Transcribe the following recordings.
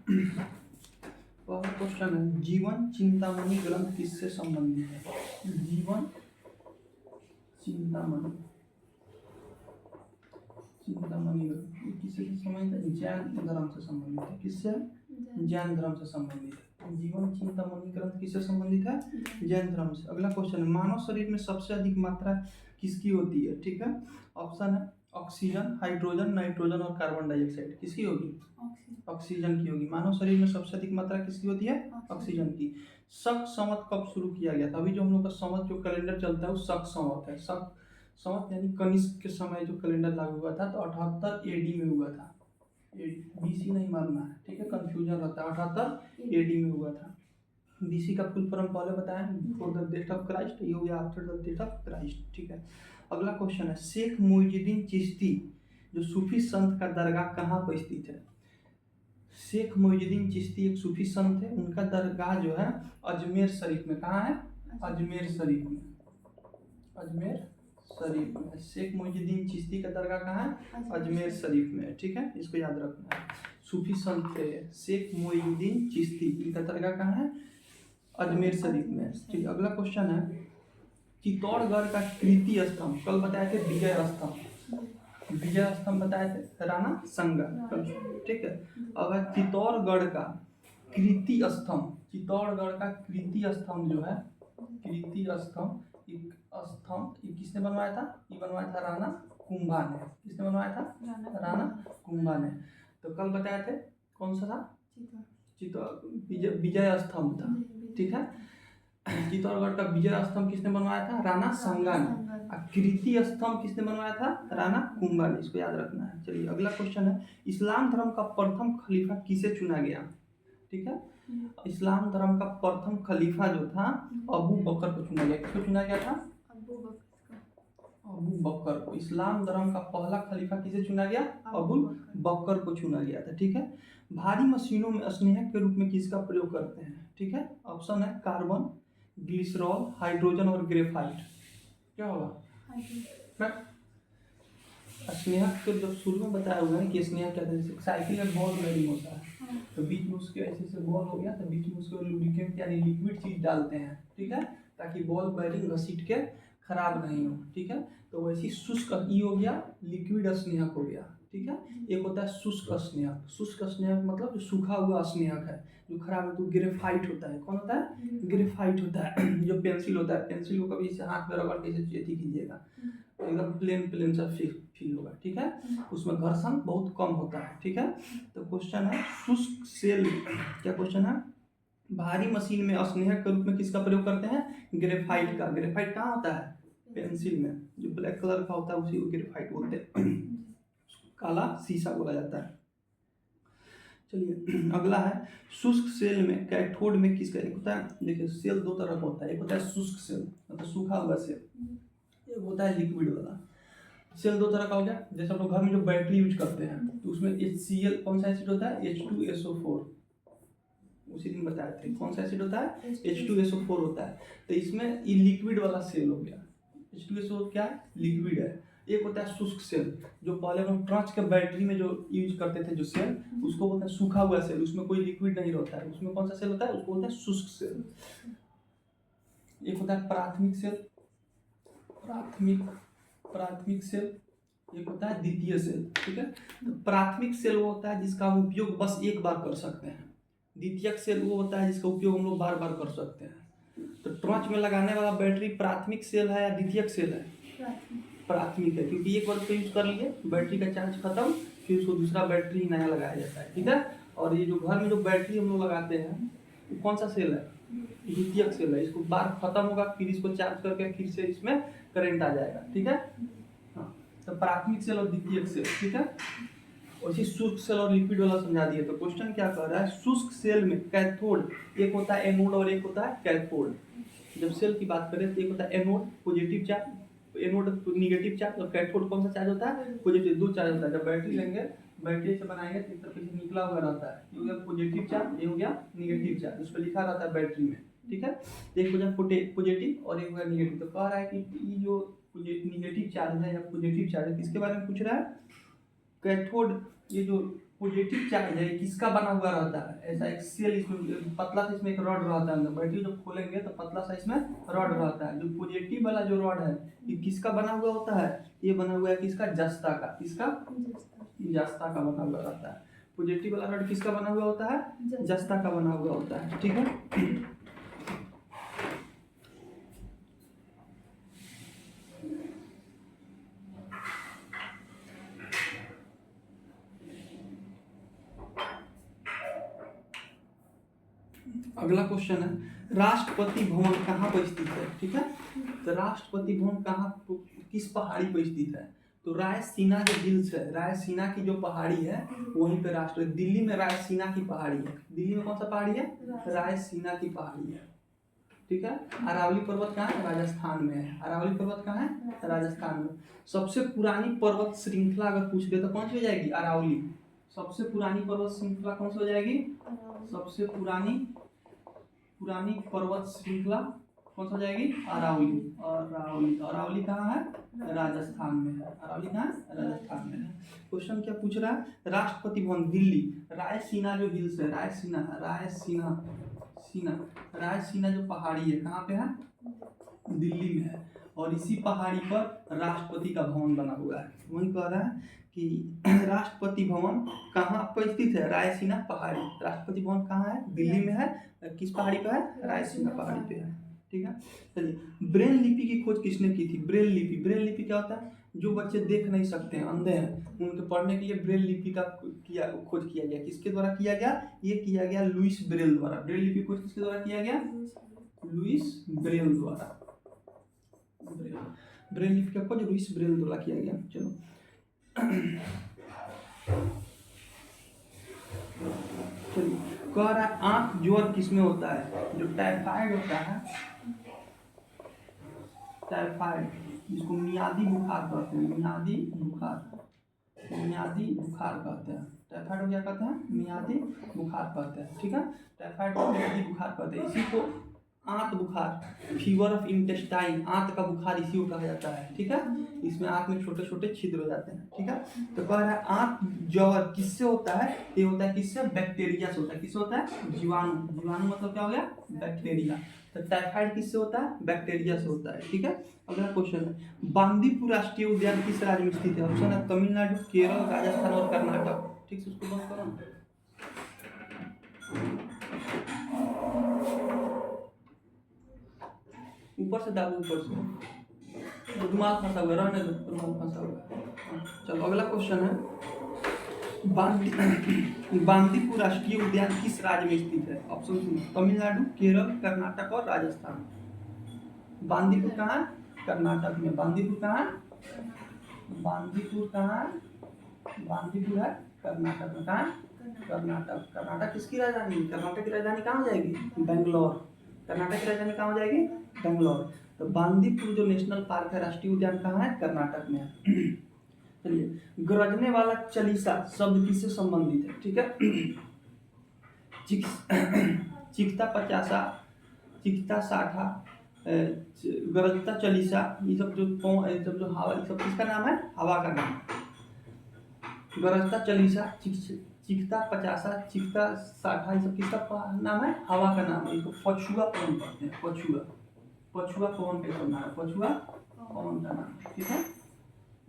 पहला क्वेश्चन है, जीवन चिंतामणि ग्रंथ किससे संबंधित है? जीवन चिंतामणि ग्रंथ ये किससे संबंधित है? जैन धर्म से संबंधित है। किससे? जैन धर्म से संबंधित है। जीवन चिंतामणि ग्रंथ किससे संबंधित है? जैन धर्म से। अगला क्वेश्चन है, मानव शरीर में सबसे अधिक मात्रा किसकी होती है? ठीक है, ऑप्शन है ऑक्सीजन, हाइड्रोजन, नाइट्रोजन और कार्बन डाइऑक्साइड। किसकी होगी? ऑक्सीजन की होगी। मानव शरीर में सबसे अधिक मात्रा किसकी होती है? ऑक्सीजन की। शक संवत कब शुरू किया गया था? अभी जो हम लोग का संवत जो कैलेंडर चलता है वो शक संवत है। शक संवत यानी कनिष्क के समय जो कैलेंडर लागू हुआ था तो 78 एडी में हुआ था। बीसी नहीं मानना है, ठीक है, कंफ्यूजन रहता है। 78 एडी में हुआ था। बीसी का फुल फॉर्म पहले बताया, before the death of Christ, ये हो गया after the death of Christ. ठीक है, अगला क्वेश्चन है, शेख मोइनुद्दीन चिश्ती जो सूफी संत का दरगाह कहाँ पर स्थित है? शेख मोइनुद्दीन चिश्ती एक सूफी संत है, उनका दरगाह जो है अजमेर शरीफ में। कहाँ है? अजमेर शरीफ में। अजमेर शरीफ में शेख मोइनुद्दीन चिश्ती का दरगाह कहाँ है? अजमेर शरीफ में। ठीक है, इसको याद रखना है। सूफी संत थे शेख मोइनुद्दीन चिश्ती, इनका दरगाह कहाँ है? अजमेर शरीफ में। ठीक, अगला क्वेश्चन है, चित्तौड़गढ़ का कृति स्तंभ, कल बताए थे विजय स्तंभ, विजय स्तंभ बताए थे राणा संगा। ठीक है, अगर चित्तौड़गढ़ का कृति स्तंभ, चित्तौड़गढ़ का कृति स्तंभ जो है, कृति स्तंभ ये किसने बनवाया था? ये बनवाया था राणा कुंभा ने। किसने बनवाया था? राणा कुंभा ने। तो कल बताए थे कौन सा था? विजय स्तंभ था। ठीक है, चित्तौड़गढ़ का विजय स्तंभ किसने बनवाया था? राणा संगा ने। कृति स्तंभ किसने बनवाया था? राणा कुंभा ने। इसको याद रखना है। चलिए अगला क्वेश्चन है, इस्लाम धर्म का प्रथम खलीफा किसे चुना गया? ठीक है, इस्लाम धर्म का प्रथम खलीफा जो था अबू बकर को चुना गया। किसको चुना गया था? अबू बकर को। इस्लाम धर्म का पहला खलीफा किसे चुना गया? अबू बकर को चुना गया था। ठीक है, भारी मशीनों में स्नेहक के रूप में किसका प्रयोग करते हैं? ठीक है, ऑप्शन है कार्बन, ग्लिसरॉल, हाइड्रोजन और ग्रेफाइट। क्या होगा? स्नेहक के जब शुरू में बताया हुआ है कि स्नेहक क्या है, साइकिल में बॉल बेयरिंग होता है तो बीच में उसके ऐसे से बॉल हो गया तो बीच में उसको लुब्रिकेंट यानी लिक्विड चीज डालते हैं। ठीक है, ताकि बॉल बेयरिंग घसीट के खराब नहीं हो। ठीक है, तो वैसी शुष्क ई हो गया, लिक्विड स्नेहक हो गया। ठीक है, एक होता है शुष्क स्नेहक। शुष्क स्नेहक मतलब जो सूखा हुआ स्नेहक है, जो खराब है। तो ग्रेफाइट होता है। कौन होता है? ग्रेफाइट होता है। जो पेंसिल होता है, पेंसिल को कभी इसे हाथ में रगड़ के चेती कीजिएगा, एकदम प्लेन सा फील होगा। ठीक है, उसमें घर्षण बहुत कम होता है। ठीक है, तो क्वेश्चन है शुष्क सेल, क्या क्वेश्चन है? भारी मशीन में स्नेहक के रूप में किसका प्रयोग करते हैं? ग्रेफाइट का। ग्रेफाइट कहाँ होता है? पेंसिल में। जो ब्लैक कलर का होता है उसी को ग्रेफाइट बोलते हैं। काला शीशा बोला जाता है। चलिए अगला है, शुष्क सेल में कैथोड में किसका? एक होता है, देखिए सेल दो तरह का होता है, एक होता है शुष्क सेल मतलब सूखा हुआ सेल, एक होता है लिक्विड वाला सेल। दो तरह का हो गया। जैसे हम लोग घर में जो बैटरी यूज करते हैं तो उसमें HCl कौन सा एसिड होता है? H2SO4। उसी दिन बताया था कौन सा एसिड होता है? H2SO4 होता है। तो इसमें ये लिक्विड वाला सेल हो गया। H2SO क्या है? लिक्विड है। एक होता है शुष्क सेल, जो पहले हम टॉर्च के बैटरी में जो यूज करते थे जो सेल, उसको बोलते हैं सूखा हुआ सेल, उसमें कोई लिक्विड नहीं रहता है। उसमें कौन सा सेल होता है? उसको बोलते हैं शुष्क सेल। एक होता है प्राथमिक सेल, प्राथमिक सेल, एक होता है द्वितीय सेल। ठीक है, तो प्राथमिक सेल वो होता है जिसका हम उपयोग बस एक बार कर सकते हैं। द्वितीयक सेल वो होता है जिसका उपयोग हम लोग बार बार कर सकते हैं। तो टॉर्च में लगाने वाला बैटरी प्राथमिक सेल है या द्वितीयक सेल है? प्राथमिक है, क्योंकि एक बार तो यूज कर लिए, बैटरी का चार्ज खत्म, फिर उसको दूसरा बैटरी नया लगाया जाता है। ठीक है, और ये जो घर में जो बैटरी हम लोग लगाते हैं वो कौन सा सेल है? द्वितीयक सेल है। इसको बार खत्म होगा फिर इसको चार्ज करके फिर से इसमें करंट आ जाएगा। ठीक है, हाँ, तो प्राथमिक सेल और द्वितीयक सेल। ठीक है, उसी शुष्क सेल और लिक्विड वाला समझा दिए। तो क्वेश्चन क्या कह रहा है? शुष्क सेल में कैथोड, एक होता है एनोड और एक होता है कैथोड। जब सेल की बात करें तो एक होता है anode positive charge, anode negative charge, और कैथोड कौन सा चार्ज होता है? पॉजिटिव। दो चार्ज होता है। जब बैटरी लेंगे, बैटरी से बनाएंगे तो इस तरफ से निकला हुआ रहता है, ये हो गया पॉजिटिव चार्ज, ये हो गया निगेटिव चार्ज, उस पर लिखा रहता है बैटरी में। ठीक है, एक हो गया पॉजिटिव और एक हो गया निगेटिव। तो कह रहा है कि ये जो निगेटिव चार्ज है या पॉजिटिव चार्ज है, किसके बारे में पूछ रहा है? कैथोड, ये जो पॉजिटिव चार्ज है किसका बना हुआ रहता है? ऐसा एक सेल इसमें पतला सा इसमें एक रॉड रहता है अंदर, बैटरी जब खोलेंगे तो पतला सा इसमें रॉड रहता है। जो पॉजिटिव वाला जो रॉड है ये किसका बना हुआ होता है? ये बना हुआ है किसका? जस्ता का। किसका? जस्ता का बना हुआ रहता है। पॉजिटिव वाला रॉड किसका बना हुआ होता है? जस्ता का बना हुआ होता है। ठीक है। अगला क्वेश्चन है राष्ट्रपति भवन कहाँ पर स्थित है? ठीक है, तो राष्ट्रपति भवन कहाँ, किस पहाड़ी पर स्थित है? तो रायसीना जो हिल्स है, रायसीना की जो पहाड़ी है वहीं पे राष्ट्र, दिल्ली में रायसीना की पहाड़ी है। दिल्ली में कौन सा पहाड़ी है? रायसीना की पहाड़ी है। ठीक है। अरावली पर्वत कहाँ है? राजस्थान में है। अरावली पर्वत कहाँ है? राजस्थान में। सबसे पुरानी पर्वत श्रृंखला अगर पूछ दे तो कौन सी हो जाएगी? अरावली। सबसे पुरानी पर्वत श्रृंखला कौन सी हो जाएगी? सबसे पुरानी पर्वत श्रृंखला कौन सा हो जाएगी? अरावली। अरावली कहाँ है? राजस्थान में है। अरावली कहाँ है? राजस्थान में है। क्वेश्चन क्या पूछ रहा है? राष्ट्रपति भवन दिल्ली, रायसीना जो हिल्स है, रायसीना जो पहाड़ी है कहाँ पे है? दिल्ली में है। और इसी पहाड़ी पर राष्ट्रपति का भवन बना हुआ है। वही कह रहा है कि राष्ट्रपति भवन कहाँ पर स्थित है? रायसीना पहाड़ी। राष्ट्रपति भवन कहाँ है? दिल्ली में है। किस पहाड़ी पर है? रायसीना पहाड़ी पे है। ठीक है। चलिए, ब्रेल लिपि की खोज किसने की थी? ब्रेल लिपि क्या होता है? जो बच्चे देख नहीं सकते हैं, अंधे हैं, उनके पढ़ने के लिए ब्रेल लिपि का खोज किया गया। किसके द्वारा किया गया? ये किया गया लुईस ब्रेल द्वारा। ब्रेल लिपि खोज किसके द्वारा किया गया? लुईस ब्रेल द्वारा। ब्रेल लिपि का खोज लुईस ब्रेल द्वारा किया गया। चलो चलिए, कह रहा है आंख ज्वर किसमें होता है? जो टाइफाइड होता है, टाइफाइड, जिसको मियादी बुखार कहते हैं, मियादी बुखार कहते हैं। टाइफाइड को क्या कहते हैं? मियादी बुखार कहते हैं। ठीक है, टाइफाइड को मियादी बुखार कहते हैं। इसी को आंत बुखार, फीवर ऑफ इंटेस्टाइन, आंत का बुखार इसी को कहा जाता है। ठीक है, इसमें आंत में छोटे छोटे छिद्र हो जाते हैं। ठीक है, तो कह रहा है आंत ज्वर किससे होता है? ये होता है किससे? बैक्टीरिया से होता है। किससे होता है? जीवाणु। जीवाणु मतलब क्या हो गया? बैक्टीरिया। तो टाइफाइड किससे होता है? बैक्टीरिया से होता है। ठीक है। अगला क्वेश्चन है बांदीपुर राष्ट्रीय उद्यान किस राज्य में स्थित है? ऑप्शन है तमिलनाडु, केरल, राजस्थान और कर्नाटक। ठीक से उसको बंद करो। ऊपर से दाबो, ऊपर से। रुमाल फंसा हुआ, रहने दो, रुमाल फंसा हुआ। चलो अगला क्वेश्चन है बांदीपुर राष्ट्रीय उद्यान किस राज्य में स्थित है? ऑप्शन सुनो, तमिलनाडु, केरल, कर्नाटक और राजस्थान। बांदीपुर कहाँ? कर्नाटक में। बांदीपुर कहाँ? बांदीपुर है कर्नाटक में। कहाँ? कर्नाटक। कर्नाटक किसकी राजधानी? कर्नाटक की राजधानी कहाँ हो जाएगी? बेंगलोर। कर्नाटक की राजधानी कहाँ हो जाएगी? बेंगलोर। तो बांदीपुर जो नेशनल पार्क है, राष्ट्रीय उद्यान कहाँ है? कर्नाटक में है। चलिए, गरजने वाला चलीसा शब्द किससे संबंधित है? ठीक है, चिकता पचासा, चिकता साठा, गरजता चलीसा, ये सब जो हवा, ये सब किसका नाम है? हवा का नाम। गरजता चलीसा, चिकता पचासा, चिकता साठा, ये सब किसका नाम है? हवा का नाम है। इसको पछुआ पवन कहते हैं। पछुआ पवन का नाम है। पछुआ पवन का नाम। ठीक है,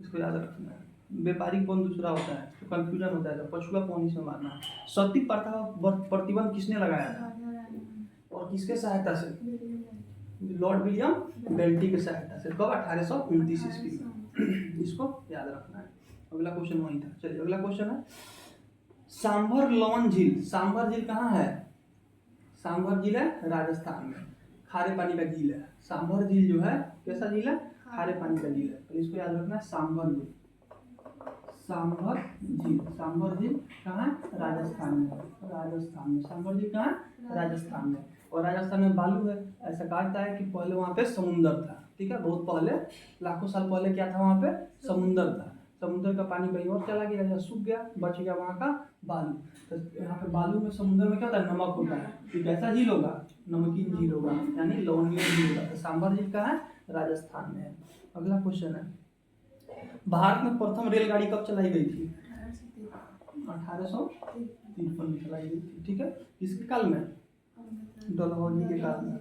इसको याद रखना है। व्यापारिक पवन दूसरा होता है, तो कंफ्यूजन होता है, तो पछुआ पवन इसमें मारना है। सती प्रथा प्रतिबंध किसने लगाया था और किसके सहायता से? लॉर्ड विलियम बेल्टी की सहायता से। कब? 1829 ईस्वी में। इसको याद रखना है। अगला क्वेश्चन वही था। चलिए अगला क्वेश्चन है सांभर लवन झील। सांभर झील कहाँ है? सांभर झील है राजस्थान में, खारे पानी का झील है। सांभर झील जो है कैसा झील है? खारे पानी का झील है। तो इसको याद रखना है, सांभर झील। सांभर झील कहाँ है? राजस्थान में। सांभर झील कहाँ? राजस्थान में। और राजस्थान में बालू है। ऐसा कहा जाता है कि पहले वहाँ पे समुंदर था। ठीक है, बहुत पहले, लाखों साल पहले क्या था? वहाँ पे समुंदर था। समुद्र का पानी कहीं और चला गया या सूख गया, बच गया वहाँ का बालू। तो यहाँ पे बालू में, समुद्र में क्या होता है? नमक होता है। तो कैसा झील होगा? नमकीन झील होगा, यानी लवणीय झील होगा। तो सांभर झील कहाँ है? राजस्थान में है। अगला क्वेश्चन है भारत में प्रथम रेलगाड़ी कब चलाई गई थी? 1853 में चलाई गई थी, ठीक है। किसके काल में? डलहौजी के काल में।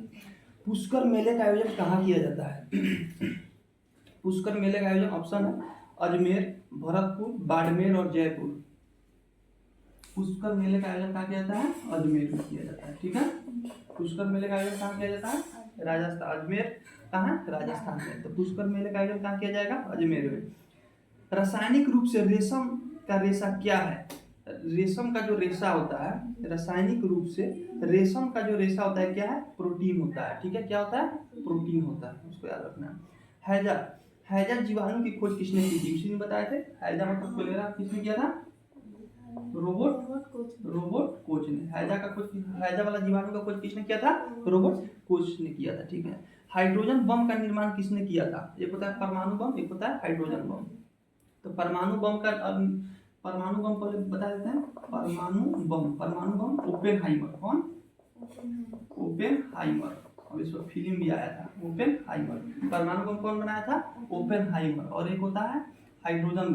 पुष्कर मेले का आयोजन कहाँ किया जाता है? पुष्कर मेले का आयोजन ऑप्शन है अजमेर, भरतपुर, बाड़मेर और जयपुर। पुष्कर मेले का आयोजन कहाँ किया जाता है? अजमेर में किया जाता है, ठीक है। पुष्कर मेले का आयोजन कहाँ किया जाता है? राजस्थान। अजमेर कहाँ? राजस्थान में। तो पुष्कर मेले का आयोजन कहाँ किया जाएगा? अजमेर में। रासायनिक रूप से रेशम का रेशा क्या है? रेशम का जो रेशा होता है, रासायनिक रूप से रेशम का जो रेशा होता है क्या है? प्रोटीन होता है, ठीक है। क्या होता है? प्रोटीन होता है, उसको याद रखना है। हैजा, हैजा जीवाणु की खोज किसने की थी? उसी ने बताए थे। हैजा मतलब कोलेरा किसने किया था? रोबोट कोच ने। हैजा का खोज, हैजा वाला जीवाणु का खोज किसने किया था? रोबोट कोच ने किया था, ठीक है। हाइड्रोजन बम का निर्माण किसने किया था? एक होता है परमाणु बम, एक होता है हाइड्रोजन बम। तो परमाणु बम पहले बता देते हैं। परमाणु बम ओपेनहाइमर। कौन? ओपेनहाइमर। और इस पर फिल्म भी आया था, ओपेनहाइमर। परमाणु बम कौन बनाया था? ओपेनहाइमर। और एक होता है हाइड्रोजन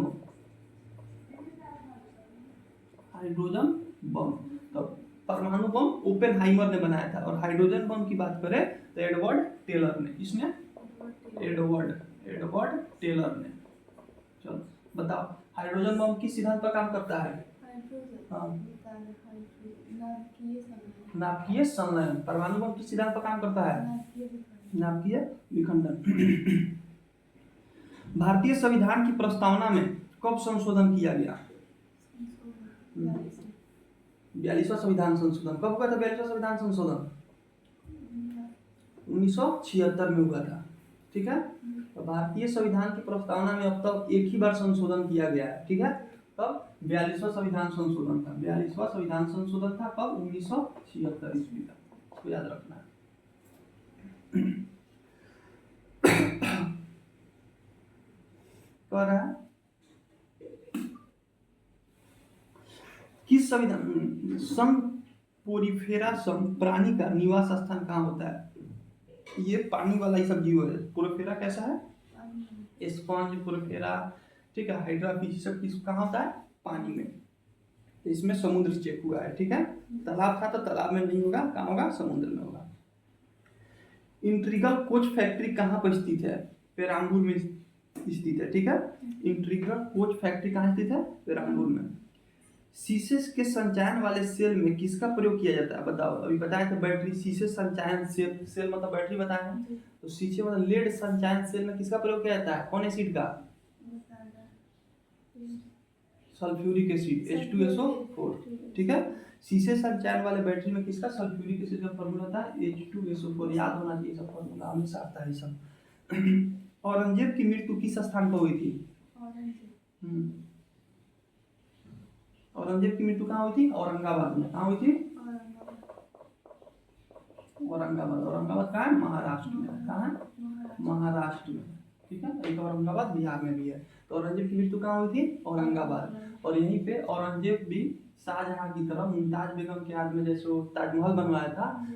बम। तो परमाणु बम ओपेनहाइमर ने बनाया था, और हाइड्रोजन बम की बात करें तो एडवर्ड टेलर ने। किसने? एडवर्ड टेलर ने। चलो बताओ, हाइड्रोजन बम किस सिद्धांत पर काम करता है? नाभिकीय संलयन। परमाणु बम किस सिद्धांत पर काम करता है? नाभिकीय विखंडन। भारतीय संविधान की प्रस्तावना में कब संशोधन किया गया? 42वां संविधान संशोधन कब हुआ था? 42वां संविधान संशोधन 1976 में हुआ था, ठीक है। तो भारतीय संविधान की प्रस्तावना में अब तक एक ही बार संशोधन किया गया है, ठीक है। तब 42वां संविधान संशोधन था। 42वां संविधान संशोधन था कब? 1976 ईस्वी का। इसको याद रखना है। कह रहा है किस संविधान संपोरिफेरा प्राणी का निवास स्थान कहाँ होता है? ये पानी वाला ही सब जीव है। पोरिफेरा कैसा है? स्पंज पोरिफेरा, ठीक है। हाइड्राफिश सब किस कहाँ होता है? पानी में। तो इसमें समुद्र से चेक हुआ है, ठीक है। तालाब था तो तालाब में नहीं होगा, कहाँ होगा? समुद्र में होगा। इंट्रीगल कोच फैक्ट्री कहाँ पर स्थित है? पेराम्बूर में स्थित है, ठीक है। इंट्रीगल कोच फैक्ट्री कहाँ स्थित है? पेराम्बूर में। शीशे के संचयन वाले सेल में किसका प्रयोग किया जाता है? बताओ। अभी बताया था बैटरी, शीशे संचयन सेल, सेल मतलब बैटरी बताया है। तो शीशे मतलब लेड संचयन सेल में किसका प्रयोग किया जाता है? कौन एसिड का? सल्फ्यूरिक एसिड, H2SO4, ठीक है। शीशे संचयन वाले बैटरी में किसका? सल्फ्यूरिक एसिड का फॉर्मूला होता है H2SO4। याद होना चाहिए सब फॉर्मूला, हमेशा आता है सब। औरंगजेब की मृत्यु किस स्थान पर हुई थी? औरंगजेब की मृत्यु कहाँ हुई थी? औरंगाबाद में। कहाँ हुई थी? औरंगाबाद कहाँ है? महाराष्ट्र में। कहाँ है? महाराष्ट्र में, ठीक है। एक औरंगाबाद बिहार में भी है। तो औरंगजेब की मृत्यु कहाँ हुई थी? औरंगाबाद। और यहीं पे औरंगजेब भी शाहजहां की तरह मुमताज बेगम के याद में जैसे वो ताजमहल बनवाया था,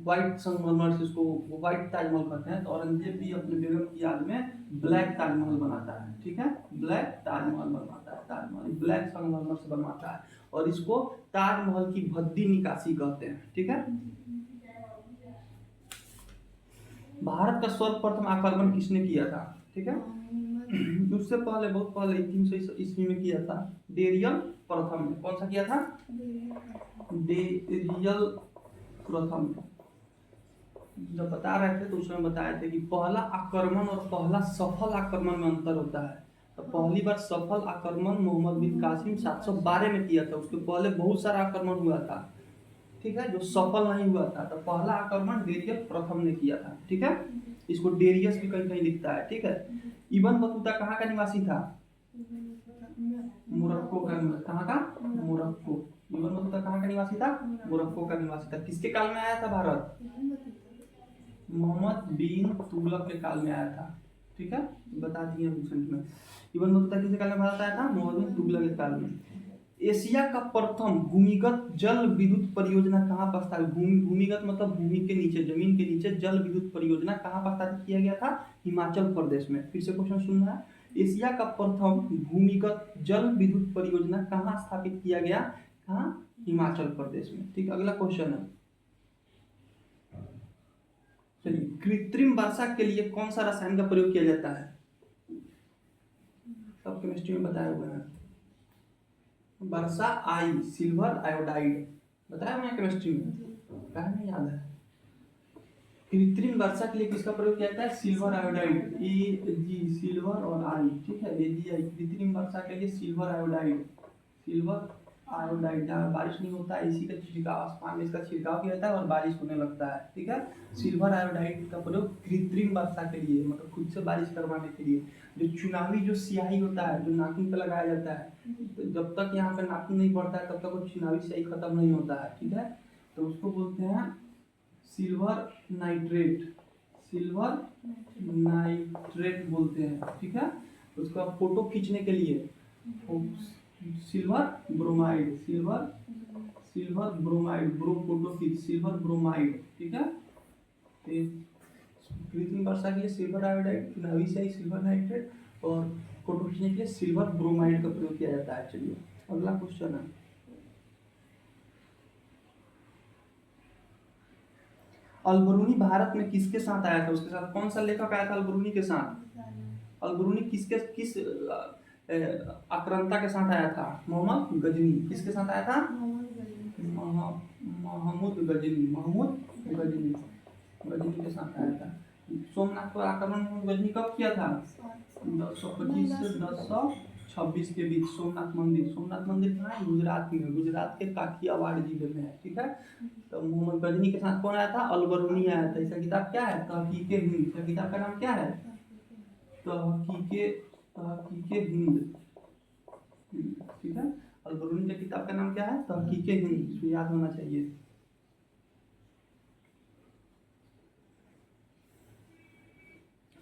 व्हाइट संगमरमर से, उसको व्हाइट ताजमहल कहते हैं। तो औरंगजेब भी अपने बेगम की याद में ब्लैक ताजमहल बनाता है, ठीक है। ब्लैक ताजमहल बनवाता है, ताजमहल ब्लैक संगमरमर से बनवाता है, और इसको ताजमहल की भद्दी निकासी कहते हैं, ठीक है। भारत का सर्वप्रथम आक्रमण किसने किया था? ठीक है। उससे पहले, बहुत पहले 300 ईस्वी में किया था, डेरियल प्रथम ने। कौन सा किया था? डेरियल प्रथम। जब बता रहे थे तो उसमें बताए थे कि पहला आक्रमण और पहला सफल आक्रमण में अंतर होता है। तो पहली बार सफल आक्रमण मोहम्मद बिन कासिम 712 में किया था। उसके पहले बहुत सारा आक्रमण हुआ था, ठीक है, जो सफल नहीं हुआ था। तो पहला आक्रमण डेरियल प्रथम ने किया था, ठीक है। इसको डेरियस भी कहीं कहीं लिखता है, ठीक है। इब्न बतूता कहाँ का निवासी था? मोरक्को का। कहाँ का? मोरक्को। इब्न बतूता कहाँ का निवासी था? मोरक्को का निवासी था। किसके काल में आया था भारत? मोहम्मद बिन तुगलक के काल में आया था, ठीक है। बता दिए में। इब्न बतूता किसके काल में भारत आया था? मोहम्मद बिन तुगलक के काल में। एशिया का प्रथम भूमिगत जल विद्युत परियोजना कहाँ पर स्थापित? भूमिगत मतलब भूमि के नीचे, जमीन के नीचे जल विद्युत परियोजना कहाँ पर स्थापित किया गया था? हिमाचल प्रदेश में। फिर से क्वेश्चन सुनना है, एशिया का प्रथम भूमिगत जल विद्युत परियोजना कहाँ स्थापित किया गया? कहाँ? हिमाचल प्रदेश में। ठीक है, अगला क्वेश्चन है, चलिए, कृत्रिम वर्षा के लिए कौन सा रसायन का प्रयोग किया जाता है? सब केमिस्ट्री में बताए हुए हैं। वर्षा आई, सिल्वर आयोडाइड, बताया मैंने केमिस्ट्री में, कहा नहीं याद है? कृत्रिम वर्षा के लिए किसका प्रयोग किया जाता है? सिल्वर आयोडाइड, Ag, सिल्वर और आई, ठीक है, Agi, कृत्रिम वर्षा के लिए सिल्वर आयोडाइड, सिल्वर आयोडाइड, जहाँ बारिश नहीं होता है इसी का छिड़काव, आसमान में इसका छिड़काव किया जाता है और बारिश होने लगता है। ठीक है, सिल्वर आयोडाइड का प्रयोग कृत्रिम वर्षा के लिए, मतलब खुद से बारिश करवाने के लिए। जो चुनावी जो स्याही होता है, जो नाखून पे लगाया जाता है, तो जब तक यहाँ पे नाखून नहीं बढ़ता है तब तक वो चुनावी स्याही खत्म नहीं होता है। ठीक है, तो उसको बोलते हैं सिल्वर नाइट्रेट, सिल्वर नाइट्रेट बोलते हैं। ठीक है, उसका फोटो खींचने के लिए silver bromide, silver bromide, bro photo खींच, सिल्वर ब्रोमाइड। ठीक है, कृत्रिम वर्षा के लिए सिल्वर आयोडाइड, चुनावी स्याही सिल्वर नाइट्रेट और फोटो खींचने के लिए सिल्वर ब्रोमाइड का प्रयोग किया जाता है। चलिए अगला क्वेश्चन है, अलबरूनी भारत में किसके साथ आया था? उसके साथ कौन सा लेखक आया था अलबरूनी के साथ? अलबरूनी किस आक्रांता के साथ आया था? मोहम्मद गजनी। किसके साथ आया था? महमूद गजनी, गजनी के साथ आया था। सोमनाथ पर आक्रमण गजनी कब किया था? 1025 से 1026 के बीच। सोमनाथ मंदिर कहाँ है? गुजरात में, गुजरात के काठियावाड़ जिले में है। ठीक है, तो मोहम्मद गजनी के साथ कौन आया था? अलबरूनी आया था। इसका किताब क्या है? तहकीके हिंद। इसका किताब का नाम क्या है? तहकीके हिंद। ठीक है, अलबरूनी के किताब का नाम क्या है? तहकीके हिंद। इसको याद होना चाहिए।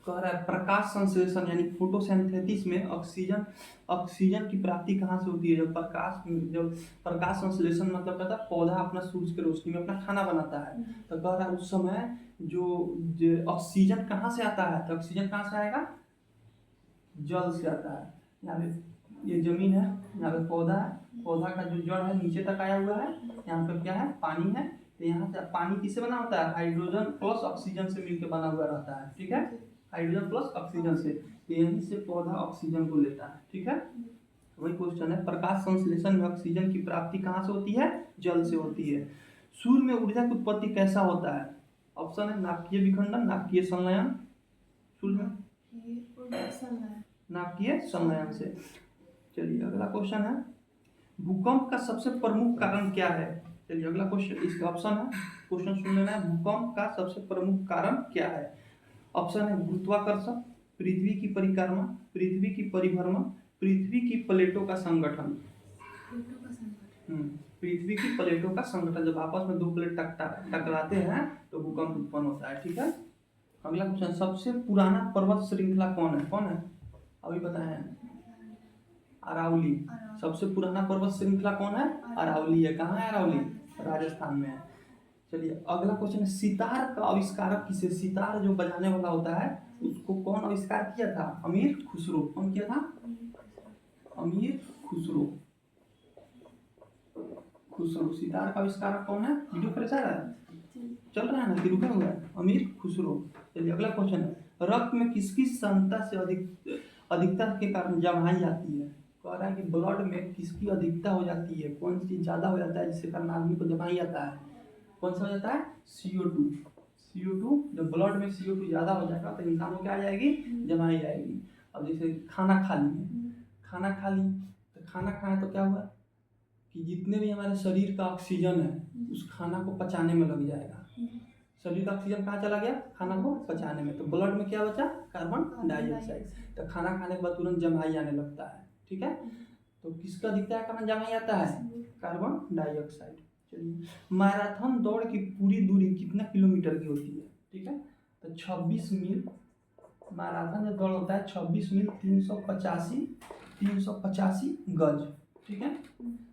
कह रहा है प्रकाश संश्लेषण यानी फोटोसिंथेसिस में ऑक्सीजन की प्राप्ति कहाँ से होती है? जब प्रकाश संश्लेषण मतलब कहता है पौधा अपना सूरज की रोशनी में अपना खाना बनाता है, तो कह रहा है उस समय जो ऑक्सीजन कहाँ से आता है? तो ऑक्सीजन कहाँ से आएगा? जल से आता है। यहाँ पे ये जमीन है, यहाँ पे पौधा है, पौधा का जो जड़ है नीचे तक आया हुआ है, यहाँ पे क्या है? पानी है। तो यहाँ से पानी किससे बना होता है? हाइड्रोजन प्लस ऑक्सीजन से मिलकर बना हुआ रहता है। ठीक है, हाइड्रोजन प्लस ऑक्सीजन से, तो यहीं से पौधा ऑक्सीजन को लेता है। ठीक है, वही क्वेश्चन है, प्रकाश संश्लेषण में ऑक्सीजन की प्राप्ति कहाँ से होती है? जल से होती है। सूर्य में ऊर्जा की उत्पत्ति कैसा होता है? ऑप्शन है नाभिकीय विखंडन, नाभिकीय संलयन, सूर्य में नाभिकीय संलयन से। चलिए अगला क्वेश्चन है, भूकंप का सबसे प्रमुख कारण क्या है? चलिए अगला क्वेश्चन, इसका ऑप्शन है, क्वेश्चन सुन लेना है, भूकंप का सबसे प्रमुख कारण क्या है? ऑप्शन है गुरुत्वाकर्षण, पृथ्वी की परिक्रमा, पृथ्वी की परिभ्रमण, पृथ्वी की प्लेटों का संगठन। पृथ्वी की प्लेटों का संगठन, जब आपस में दो प्लेट टकराते हैं तो भूकंप उत्पन्न होता है। ठीक है, अगला क्वेश्चन, सबसे पुराना पर्वत श्रृंखला कौन है? अभी बताया, अरावली। सबसे पुराना पर्वत श्रृंखला कौन है? अरावली है। कहाँ है अरावली? राजस्थान में है। चलिए अगला क्वेश्चन है, सितार का आविष्कारक किसे? सितार जो बजाने वाला होता है उसको कौन आविष्कार किया था? अमीर खुसरो। कौन किया था? अमीर खुसरो। सितार का आविष्कारक कौन है? वीडियो परेशान है, चल रहा है ना कि रुका हुआ है? अमीर खुसरो। चलिए अगला क्वेश्चन है, रक्त में किसकी सांद्रता से अधिकता के कारण जमाई आती है? कह रहा है कि ब्लड में किसकी अधिकता हो जाती है, कौन सी चीज ज्यादा हो जाता है जिसके कारण आदमी को जमाई आता है? कौन सा हो जाता है? CO2। जब ब्लड में CO2 ज़्यादा हो जाएगा तो इंसान को क्या आ जाएगी? जमाई आएगी। अब जैसे खाना खा ली तो खाना खाए तो क्या हुआ कि जितने भी हमारे शरीर का ऑक्सीजन है उस खाना को पचाने में लग जाएगा। शरीर का ऑक्सीजन कहाँ चला गया? खाना को पचाने में। तो ब्लड में क्या बचा? Carbon dioxide. तो खाना खाने के बाद तुरंत जमाई आने लगता है। ठीक है, तो किसका अधिकता के कारण जमाई आता है? Carbon dioxide. चलिए, मैराथन दौड़ की पूरी दूरी कितना किलोमीटर की होती है? ठीक है, तो 26 मील। मैराथन जो दौड़ होता है 26 मील 385 गज। ठीक है,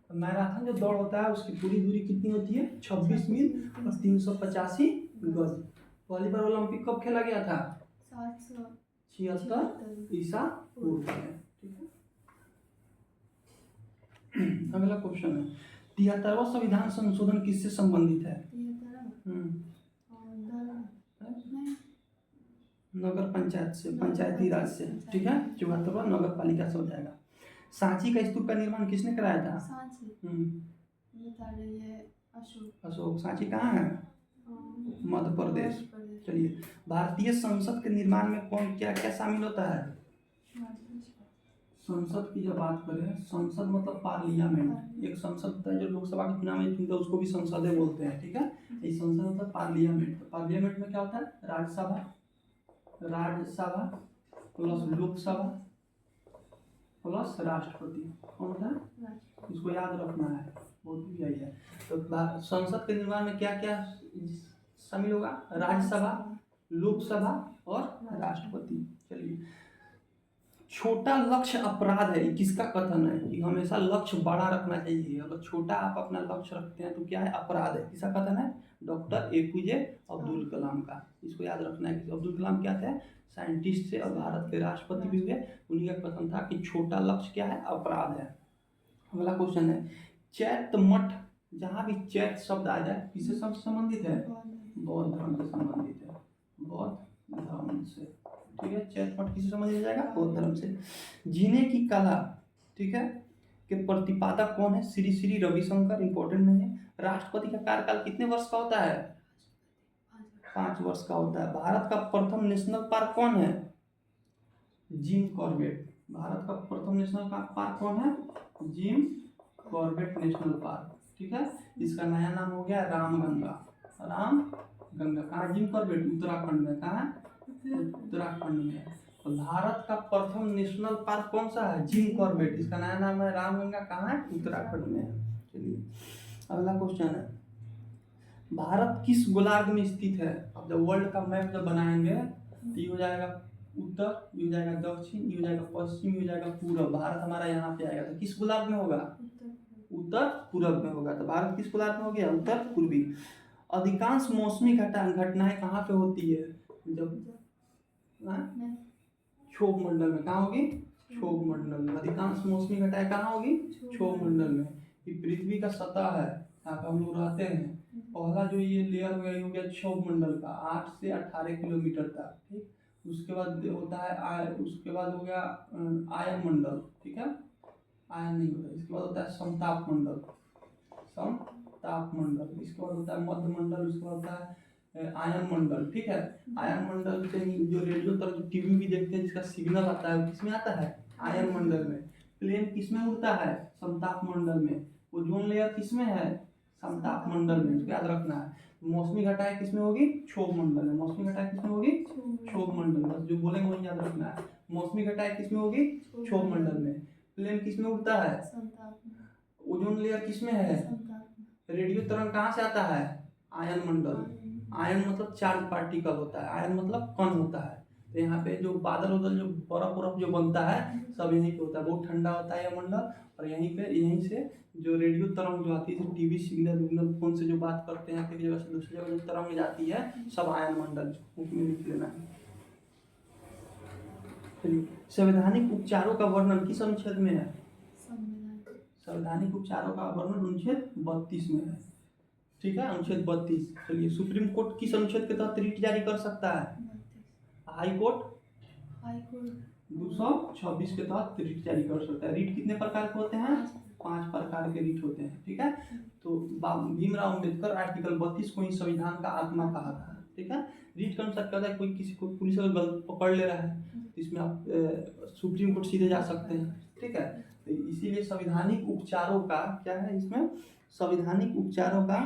तो मैराथन जो दौड़ होता है उसकी पूरी दूरी कितनी होती है? 26 मील और 385 गज। पहली बार ओलंपिक कब खेला गया था? 76 ईसा पूर्व में। ठीक है, अगला क्वेश्चन है 73वां संविधान संशोधन किससे संबंधित है? नगर पंचायत से, पंचायती राज से। ठीक है, 74वां नगर पालिका से हो जाएगा। सांची का स्तूप का निर्माण किसने कराया था? अशोक। सांची कहाँ है? मध्य प्रदेश। चलिए, भारतीय संसद के निर्माण में कौन क्या क्या शामिल होता है? संसद की जब बात करें, संसद मतलब पार्लियामेंट। एक संसद होता है जो लोकसभा के चुनाव में चुनता है, उसको भी संसद बोलते हैं। ठीक है, ये संसद मतलब पार्लियामेंट। तो पार्लियामेंट में क्या होता है? राज्यसभा प्लस लोकसभा प्लस राष्ट्रपति। कौन होता है? इसको याद रखना है, बहुत भी यही है। तो संसद के निर्माण में क्या क्या शामिल होगा? राज्यसभा, लोकसभा और राष्ट्रपति। चलिए, छोटा लक्ष्य अपराध है, किसका कथन है कि हमेशा लक्ष्य बड़ा रखना चाहिए, अगर छोटा आप अपना लक्ष्य रखते हैं तो क्या है? अपराध है। किसका कथन है? डॉक्टर APJ अब्दुल कलाम का। इसको याद रखना है कि अब्दुल कलाम क्या थे? साइंटिस्ट से और भारत के राष्ट्रपति भी हुए। उन्हीं का कथन था कि छोटा लक्ष्य क्या है? अपराध है। अगला क्वेश्चन है चैत्य मठ, जहाँ भी चैत्य शब्द आ जाए किससे संबंधित है? बौद्ध धर्म से संबंधित है, बौद्ध धर्म से। ठीक है, चैत्य मठ किससे संबंधित हो जाएगा? बौद्ध धर्म से। जीने की कला, ठीक है, के प्रतिपादक कौन है? श्री श्री रविशंकर। इंपॉर्टेंट नहीं है। राष्ट्रपति का कार्यकाल कितने वर्ष का होता है? 5 वर्ष का होता है। भारत का प्रथम नेशनल पार्क कौन है? Jim Corbett. भारत का प्रथम नेशनल पार्क कौन है? Jim Corbett national park. ठीक है, इसका नया नाम हो गया रामगंगा। रामगंगा। कहाँ? जिम कॉर्बेट उत्तराखंड में। कहाँ? उत्तराखंड में। तो भारत का प्रथम नेशनल पार्क कौन सा है? Jim Corbett. इसका नया नाम है रामगंगा। कहाँ है? उत्तराखंड में। चलिए, अगला क्वेश्चन है भारत किस गोलार्ध में स्थित है? अब जब वर्ल्ड का मैप जब बनाएंगे तो ये हो जाएगा उत्तर, ये हो जाएगा दक्षिण, ये हो जाएगा पश्चिम, ये हो जाएगा पूर्व। भारत हमारा यहाँ पे आएगा तो किस गोलार्ध में होगा? उत्तर पूर्व में होगा। तो भारत किस गोलार्ध में हो गया? उत्तर पूर्वी। अधिकांश मौसमी घटनाएं कहाँ पे होती है? जब क्षोभ मंडल में। कहाँ होगी? क्षोभ मंडल में। अधिकांश मौसमी घटनाएं कहाँ होगी? क्षोभ मंडल में। ये पृथ्वी का सतह है, यहाँ पे हम लोग रहते हैं। पहला जो ये लेयर हो गया, ये हो गया क्षोभ मंडल का 8 से 18 किलोमीटर तक। ठीक, उसके बाद होता है उसके बाद हो गया आयन मंडल। ठीक है, आयन नहीं होता। इसके बाद होता है समताप मंडल, समताप मंडल। इसके बाद होता है मध्य मंडल, उसके बाद होता है आयन मंडल। ठीक है, आयन मंडल से ही जो रेडियो तरंग टीवी भी देखते हैं जिसका सिग्नल आता है, किसमें आता है? आयन मंडल में। प्लेन किसमें उड़ता है? समताप मंडल में। ओजोन लेयर किसमें है? समताप मंडल में। इसको याद रखना है। मौसमी घटाएं किसमें होगी? क्षोभ मंडल में। मौसमी घटाएं किसमें होगी? क्षोभ मंडल में। जो बोलेंगे वही याद रखना है। मौसमी घटाएं किसमें होगी? क्षोभ मंडल में। प्लेन किसमें उड़ता है? ओजोन लेयर किसमें है? रेडियो तरंग कहाँ से आता है? आयन मंडल। आयन मतलब चार्ज पार्टिकल होता है, आयन मतलब कण होता है। तो यहाँ पे जो बादल उदल जो बर्फ जो बनता है सब यहीं पे होता है। बहुत ठंडा होता है यह मंडल। और यहीं से जो रेडियो तरंग जो आती है, टीवी सिग्नल फोन से जो बात करते हैं एक जगह से दूसरी जगह जो तरंग जाती है, सब आयन मंडल में लिख लेना है। चलिए, संवैधानिक उपचारों का वर्णन किस अनुच्छेद में है? संवैधानिक उपचारों का वर्णन अनुच्छेद 32 में है। ठीक है, अनुच्छेद 32। चलिए, सुप्रीम कोर्ट किस अनुच्छेद के तहत रिट जारी कर सकता है? हाई कोर्ट 226 के तहत रिट जारी कर सकता है। रिट कितने प्रकार के होते हैं? 5 प्रकार के रिट होते हैं। ठीक है, तो भीमराव अम्बेडकर आर्टिकल 32 को ही संविधान का आत्मा कहा था। ठीक है, रिट का अनुसार क्या होता है? कोई किसी को पुलिस अगर गलत पकड़ ले रहा है तो इसमें आप सुप्रीम कोर्ट सीधे जा सकते हैं। ठीक है, तो इसीलिए संवैधानिक उपचारों का क्या है? इसमें संवैधानिक उपचारों का